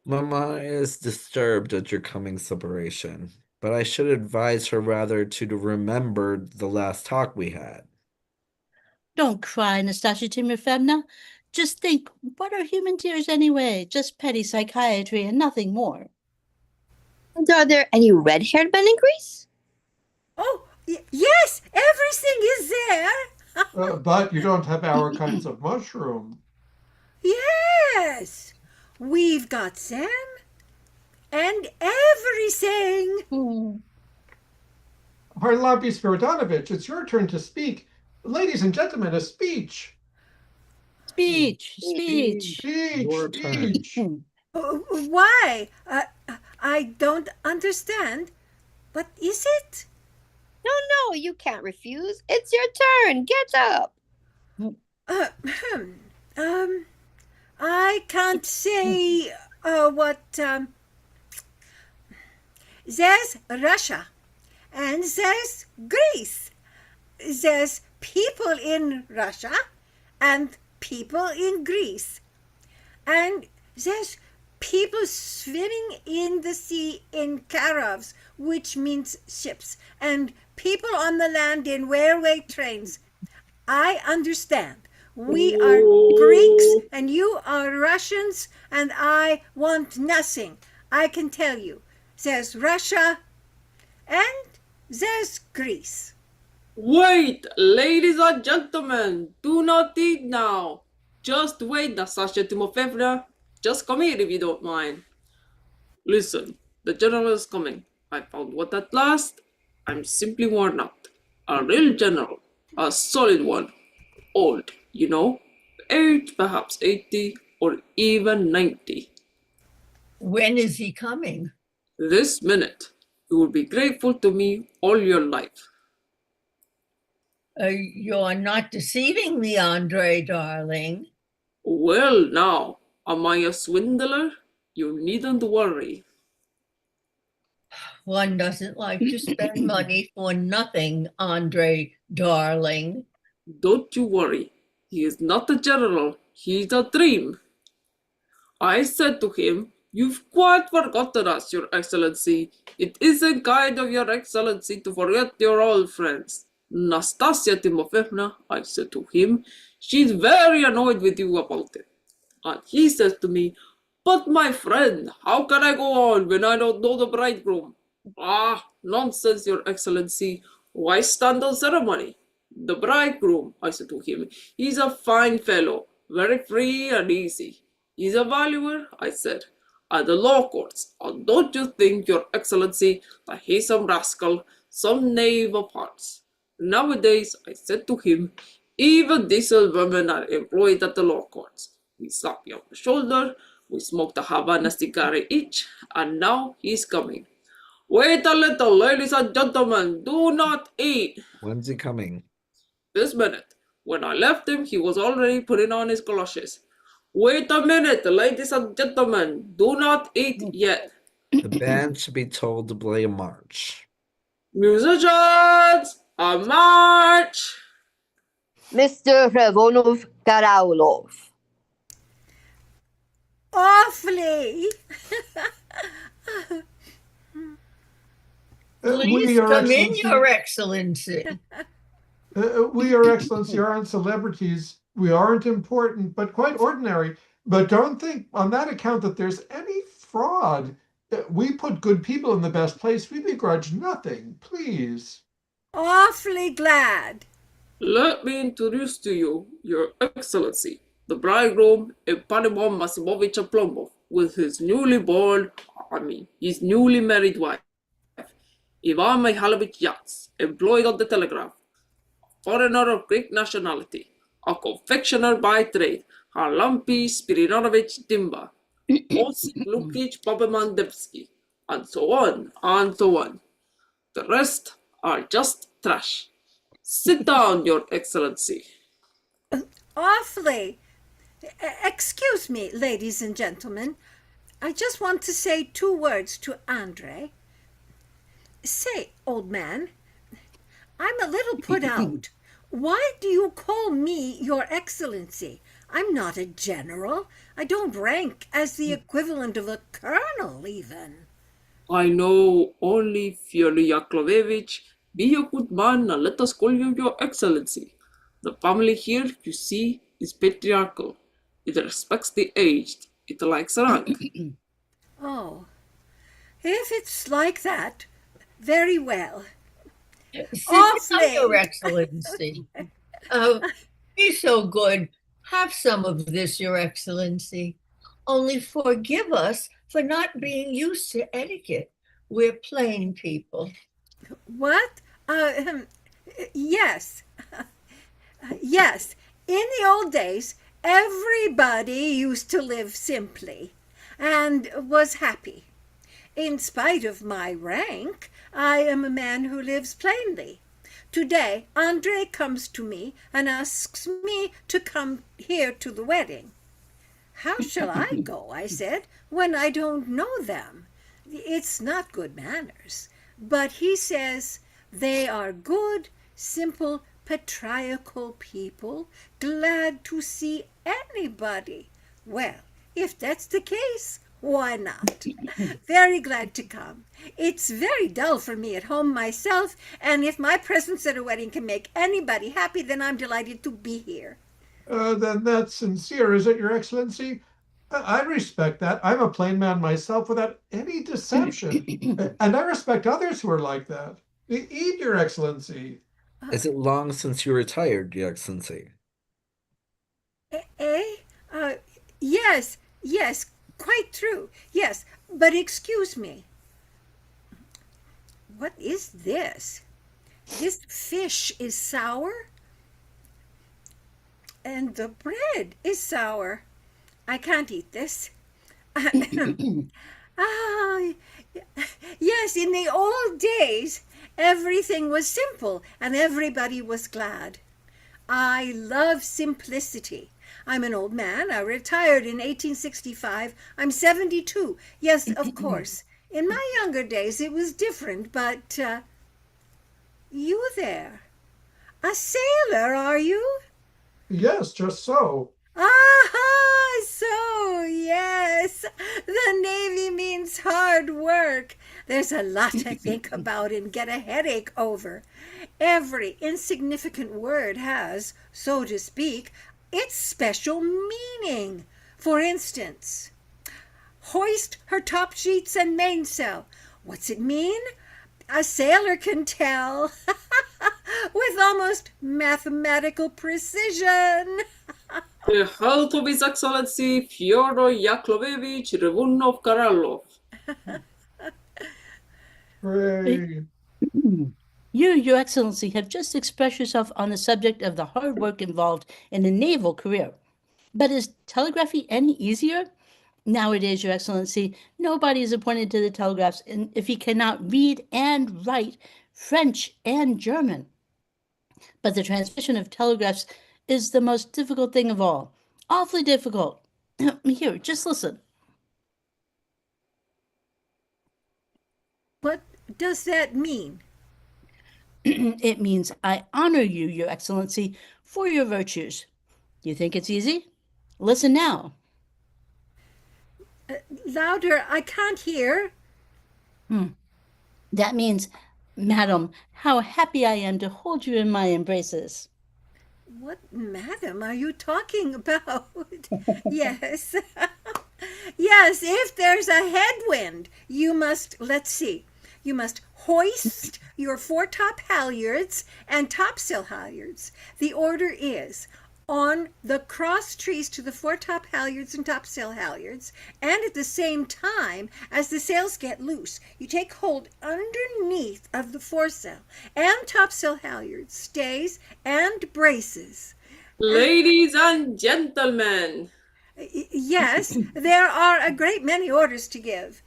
Mama is disturbed at your coming separation, but I should advise her rather to remember the last talk we had. Don't cry, Nastasia Timofeevna. Just think, what are human tears anyway? Just petty psychiatry and nothing more. And are there any red-haired men in Greece? oh, yes, everything is there. But you don't have our kinds of mushroom. Yes, we've got Sam and everything. Harlapi Spiridonovich, it's your turn to speak. Ladies and gentlemen, a speech. Speech. Speech. Your turn. Speech. Why? I don't understand. What is it? No, you can't refuse. It's your turn. Get up. I can't say what. There's Russia, and there's Greece. There's people in Russia, and people in Greece, and there's people swimming in the sea in caravs, which means ships, and people on the land in railway trains. I understand. We are Greeks and you are Russians, and I want nothing. I can tell you. There's Russia and there's Greece. Wait, ladies and gentlemen, do not eat now. Just wait, Nastasia Timofeevna. Just come here if you don't mind. Listen, the general is coming. I found what at last. I'm simply worn out. A real general. A solid one. Old, you know. Age perhaps 80 or even 90. When is he coming? This minute. You will be grateful to me all your life. You're not deceiving me, Andre, darling. Well, now, am I a swindler? You needn't worry. One doesn't like to spend money for nothing, Andre, darling. Don't you worry. He is not a general. He's a dream. I said to him, "You've quite forgotten us, Your Excellency. It isn't kind of Your Excellency to forget your old friends. Nastasia Timofeevna," I said to him, "she's very annoyed with you about it." And he says to me, "But my friend, how can I go on when I don't know the bridegroom?" "Ah, nonsense, Your Excellency. Why stand on ceremony? The bridegroom," I said to him, "he's a fine fellow, very free and easy. He's a valuer," I said, "at the law courts. And don't you think, Your Excellency, that he's some rascal, some knave of hearts? Nowadays," I said to him, "even decent women are employed at the law courts. We slap you on the shoulder, we smoke the Havana cigar each, and now he's coming. Wait a little, ladies and gentlemen, do not eat." When's he coming? This minute. When I left him, he was already putting on his galoshes. Wait a minute, ladies and gentlemen, do not eat yet. The band should be told to play a march. Musicians, a march! Mr. Revonov Karaulov. Awfully. Please Your come in, Excellency. Your Excellency. We, Your Excellency, aren't celebrities. We aren't important, but quite ordinary. But don't think on that account that there's any fraud. We put good people in the best place. We begrudge nothing. Please. Awfully glad. Let me introduce to you, Your Excellency, the bridegroom, Epanemon Masimovich Oplomov, with his newly married wife, Ivan Mikhailovich Yats, employed on the telegraph, foreigner of Greek nationality, a confectioner by trade, Harlampy Spiridonovich Dimba, Osip Lukich Popemandevsky, and so on, and so on. The rest are just trash. Sit down, Your Excellency. Awfully. Excuse me, ladies and gentlemen. I just want to say 2 words to Andre. Say, old man, I'm a little put out. Why do you call me Your Excellency? I'm not a general. I don't rank as the equivalent of a colonel, even. I know only Fyodor Yakovlevich. Be a good man and let us call you Your Excellency. The family here, you see, is patriarchal. It respects the aged. It likes rank. Oh, if it's like that, very well. Sit Awfully. down, Your Excellency. Be so good. Have some of this, Your Excellency. Only forgive us for not being used to etiquette. We're plain people. What? Yes. Yes. In the old days, everybody used to live simply and was happy. In spite of my rank, I am a man who lives plainly. Today, Andre comes to me and asks me to come here to the wedding. How shall I go, I said, when I don't know them? It's not good manners. But he says they are good, simple, patriarchal people, glad to see anybody. Well, if that's the case, why not? Very glad to come. It's very dull for me at home myself, and if my presence at a wedding can make anybody happy, then I'm delighted to be here. Then that's sincere, is it, Your Excellency? I respect that. I'm a plain man myself without any deception. And I respect others who are like that. Eat, Your Excellency. Is it long since you retired, Your Excellency? Yes, quite true. Yes, but excuse me. What is this? This fish is sour? And the bread is sour. I can't eat this. Yes, in the old days, everything was simple and everybody was glad. I love simplicity. I'm an old man. I retired in 1865. I'm 72. Yes, of course. In my younger days, it was different, but you there. A sailor, are you? Yes, just so. Ah, so yes. The Navy means hard work. There's a lot to think about and get a headache over. Every insignificant word has, so to speak, its special meaning. For instance, hoist her top sheets and mainsail. What's it mean? A sailor can tell with almost mathematical precision. The health of His Excellency Fyodor Yakovlevich Revunov Karalov. Hooray. You, Your Excellency, have just expressed yourself on the subject of the hard work involved in a naval career. But is telegraphy any easier? Nowadays, Your Excellency, nobody is appointed to the telegraphs if he cannot read and write French and German. But the transmission of telegraphs is the most difficult thing of all. Awfully difficult. Here, just listen. What does that mean? It means I honor you, Your Excellency, for your virtues. You think it's easy? Listen now. Louder, I can't hear. That means, Madam, how happy I am to hold you in my embraces. What, madam, are you talking about? Yes. Yes, Yes, if there's a headwind, you must, let's see, you must hoist your foretop halyards and topsail halyards. The order is on the cross trees to the foretop halyards and topsail halyards, and at the same time as the sails get loose, you take hold underneath of the foresail and topsail halyards, stays, and braces. Ladies and gentlemen, Yes, there are a great many orders to give.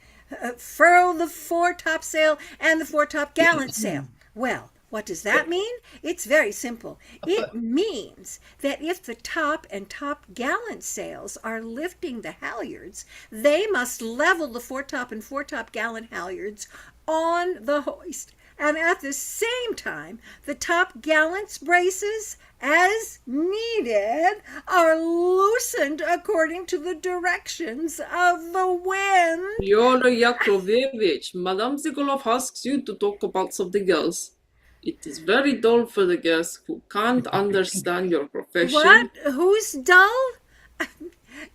Furl the foretopsail and the foretop gallant sail. Well, what does that mean? It's very simple. It means that if the top and top gallant sails are lifting the halyards, they must level the foretop and foretop gallant halyards on the hoist. And at the same time, the top gallant's braces, as needed, are loosened according to the directions of the wind. Fyodor Yakovlevich, Madame Sokolov asks you to talk about something else. It is very dull for the guests who can't understand your profession. What? Who's dull?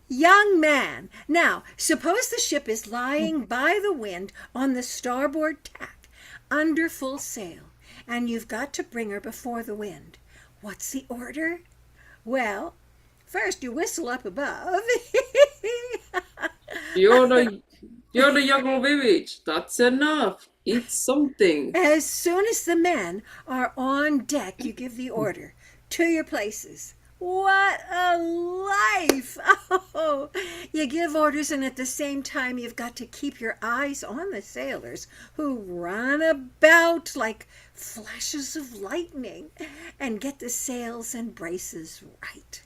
Young man. Now, suppose the ship is lying by the wind on the starboard tack, under full sail, and you've got to bring her before the wind. What's the order? Well, first you whistle up above. Fyodor Yakovlevich, that's enough. It's something. As soon as the men are on deck, you give the order. To your places. What a life! Oh, you give orders, and at the same time, you've got to keep your eyes on the sailors who run about like flashes of lightning and get the sails and braces right.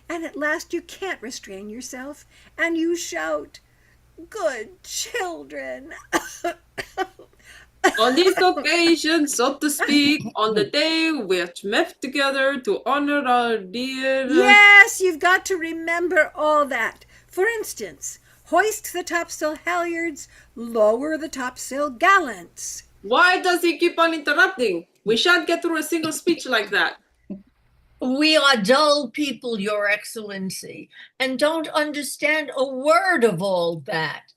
And at last, you can't restrain yourself, and you shout, "Good children!" On this occasion, so to speak, on the day which met together to honor our dear... Yes, you've got to remember all that. For instance, hoist the topsail halyards, lower the topsail gallants. Why does he keep on interrupting? We shan't get through a single speech like that. We are dull people, Your Excellency, and don't understand a word of all that.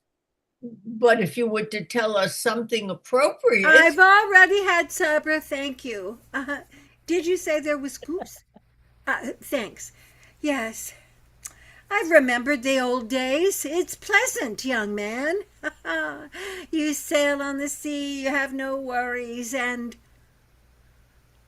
But if you were to tell us something appropriate... I've already had supper, thank you. Did you say there was goose? Thanks. Yes. I've remembered the old days. It's pleasant, young man. You sail on the sea, you have no worries, and...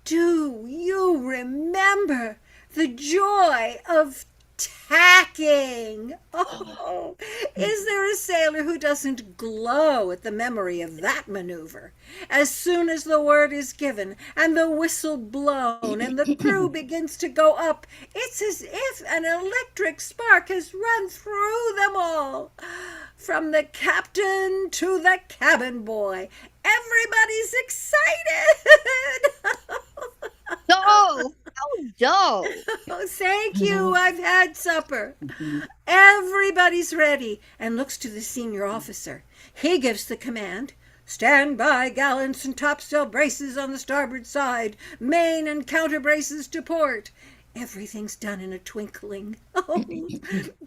Do you remember the joy of tacking? Oh, is there a sailor who doesn't glow at the memory of that maneuver? As soon as the word is given and the whistle blown and the crew begins to go up, it's as if an electric spark has run through them all. From the captain to the cabin boy, everybody's excited. No, how dull. Oh, thank you. I've had supper. Everybody's ready and looks to the senior officer. He gives the command. Stand by, gallants and topsail braces on the starboard side. Main and counter braces to port. Everything's done in a twinkling. Oh,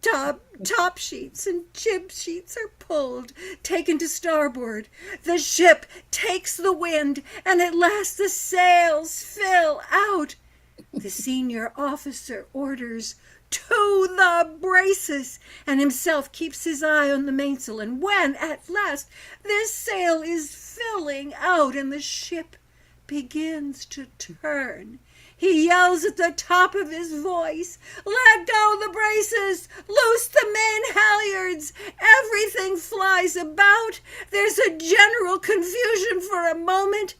top sheets and jib sheets are pulled, taken to starboard. The ship takes the wind, and at last the sails fill out. The senior officer orders, "To the braces," and himself keeps his eye on the mainsail. And when at last this sail is filling out and the ship begins to turn, he yells at the top of his voice, "Let go the braces! Loose the main halyards! Everything flies about! There's a general confusion for a moment,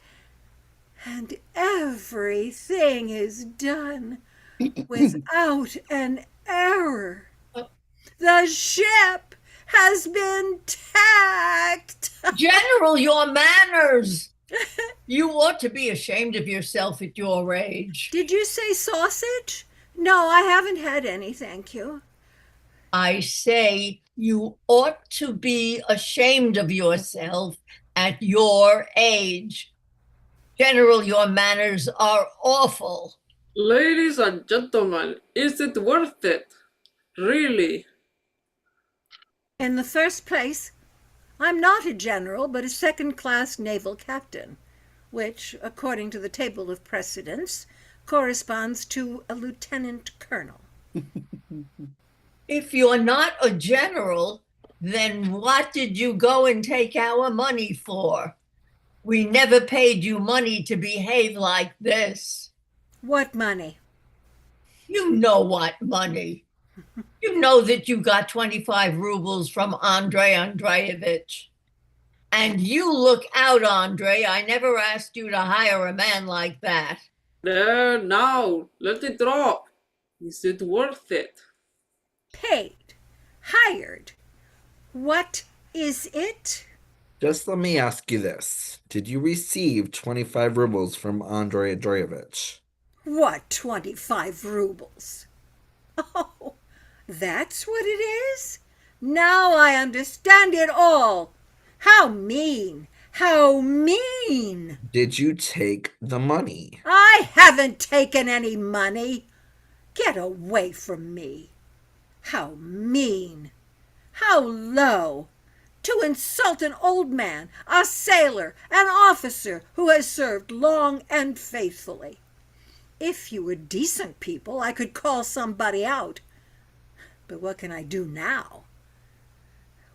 and everything is done without an error. The ship has been tacked!" General, your manners! You ought to be ashamed of yourself at your age. Did you say sausage? No, I haven't had any, thank you. I say you ought to be ashamed of yourself at your age. General, your manners are awful. Ladies and gentlemen, is it worth it? Really? In the first place, I'm not a general, but a second-class naval captain, which, according to the table of precedence, corresponds to a lieutenant colonel. If you're not a general, then what did you go and take our money for? We never paid you money to behave like this. What money? You know what money. You know that you got 25 rubles from Andrei Andreevich. And you look out, Andrei. I never asked you to hire a man like that. There, now, let it drop. Is it worth it? Paid. Hired. What is it? Just let me ask you this. Did you receive 25 rubles from Andrei Andreevich? What 25 rubles? Oh, that's what it is? Now I understand it all. How mean! How mean! Did you take the money? I haven't taken any money. Get away from me. How mean! How low! To insult an old man, a sailor, an officer who has served long and faithfully. If you were decent people, I could call somebody out. But what can I do now?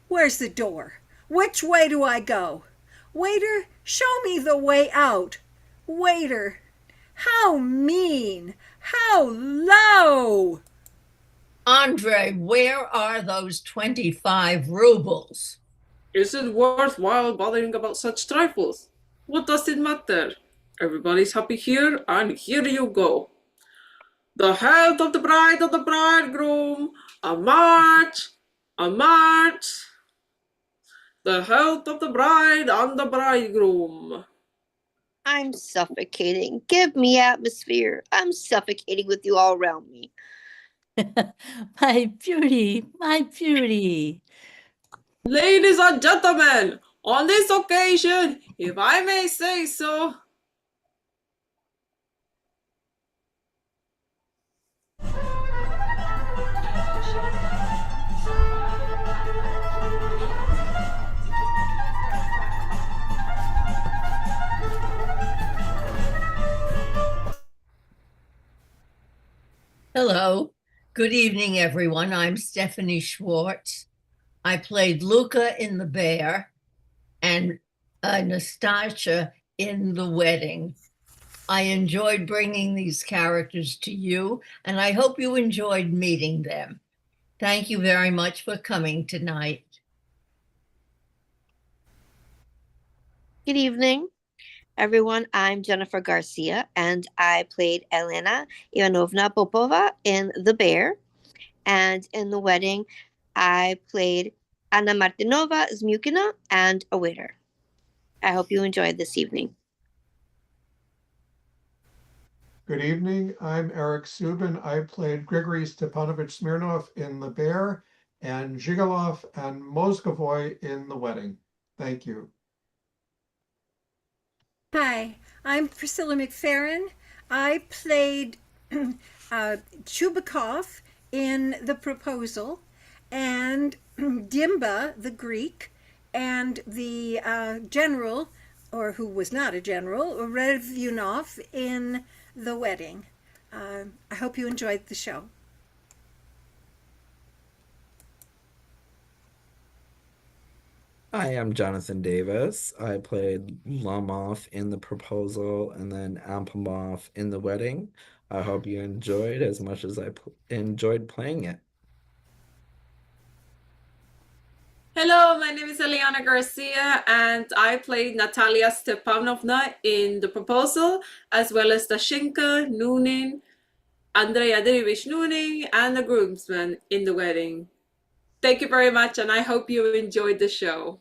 Where's the door? Which way do I go? Waiter, show me the way out. Waiter, how mean! How low! Andrei, where are those 25 rubles? Is it worthwhile bothering about such trifles? What does it matter? Everybody's happy here, and here you go. The health of the bride and the bridegroom. A march! A march! The health of the bride and the bridegroom. I'm suffocating. Give me atmosphere. I'm suffocating with you all around me. My beauty, my beauty. Ladies and gentlemen, on this occasion, if I may say so, Hello. Good evening, everyone. I'm Stephanie Schwartz. I played Luca in The Bear and Nastasia in The Wedding. I enjoyed bringing these characters to you, and I hope you enjoyed meeting them. Thank you very much for coming tonight. Good evening, everyone. I'm Jennifer Garcia, and I played Elena Ivanovna Popova in The Bear. And in The Wedding, I played Anna Martinova Zmukina and a waiter. I hope you enjoyed this evening. Good evening. I'm Eric Subin. I played Grigory Stepanovich Smirnov in The Bear and Zhigalov and Mozgovoy in The Wedding. Thank you. Hi, I'm Priscilla McFerrin. I played Chubakov in The Proposal and Dimba, the Greek, and the general, or who was not a general, Revyunov in The Wedding. I hope you enjoyed the show. I am Jonathan Davis. I played Lomov in The Proposal and then Ampomov in The Wedding. I hope you enjoyed as much as I enjoyed playing it. hello, my name is Eliana Garcia, and I played Natalia Stepanovna in The Proposal, as well as Dashinka, Nunin, Andrei Andreevich Nunin, and the groomsman in The Wedding. Thank you very much, and I hope you enjoyed the show.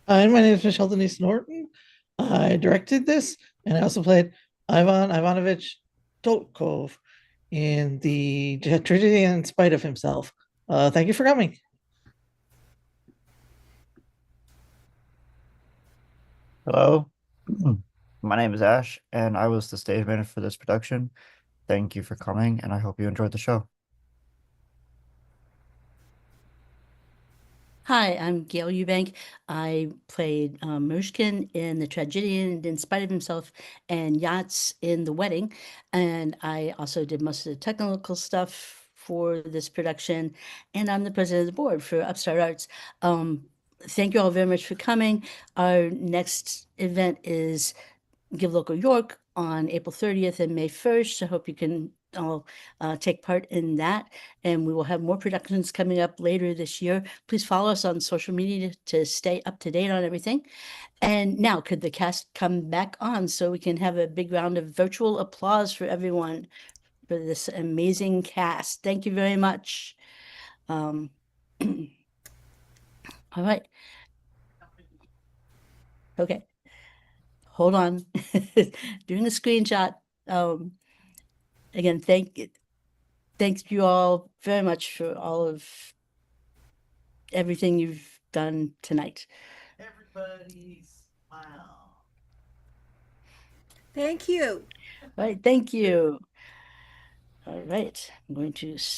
Hi, my name is Michelle Denise Norton. I directed this, and I also played Ivan Ivanovich Tolkov in the Tragedian in Spite of Himself. Thank you for coming. Hello, my name is Ash, and I was the stage manager for this production. Thank you for coming, and I hope you enjoyed the show. Hi, I'm Gail Eubank. I played Mushkin in The Tragedian, In Spite of Himself, and Yachts in The Wedding. And I also did most of the technical stuff for this production. And I'm the president of the board for Upstart Arts. Thank you all very much for coming. Our next event is Give Local York on April 30th and May 1st. I hope you can all take part in that. And we will have more productions coming up later this year. Please follow us on social media to stay up to date on everything. And now, could the cast come back on so we can have a big round of virtual applause for everyone for this amazing cast? Thank you very much. All right. Okay. Hold on. Doing a screenshot. Again, thank you all very much for all of everything you've done tonight. Everybody smile. Thank you. All right, thank you. All right, I'm going to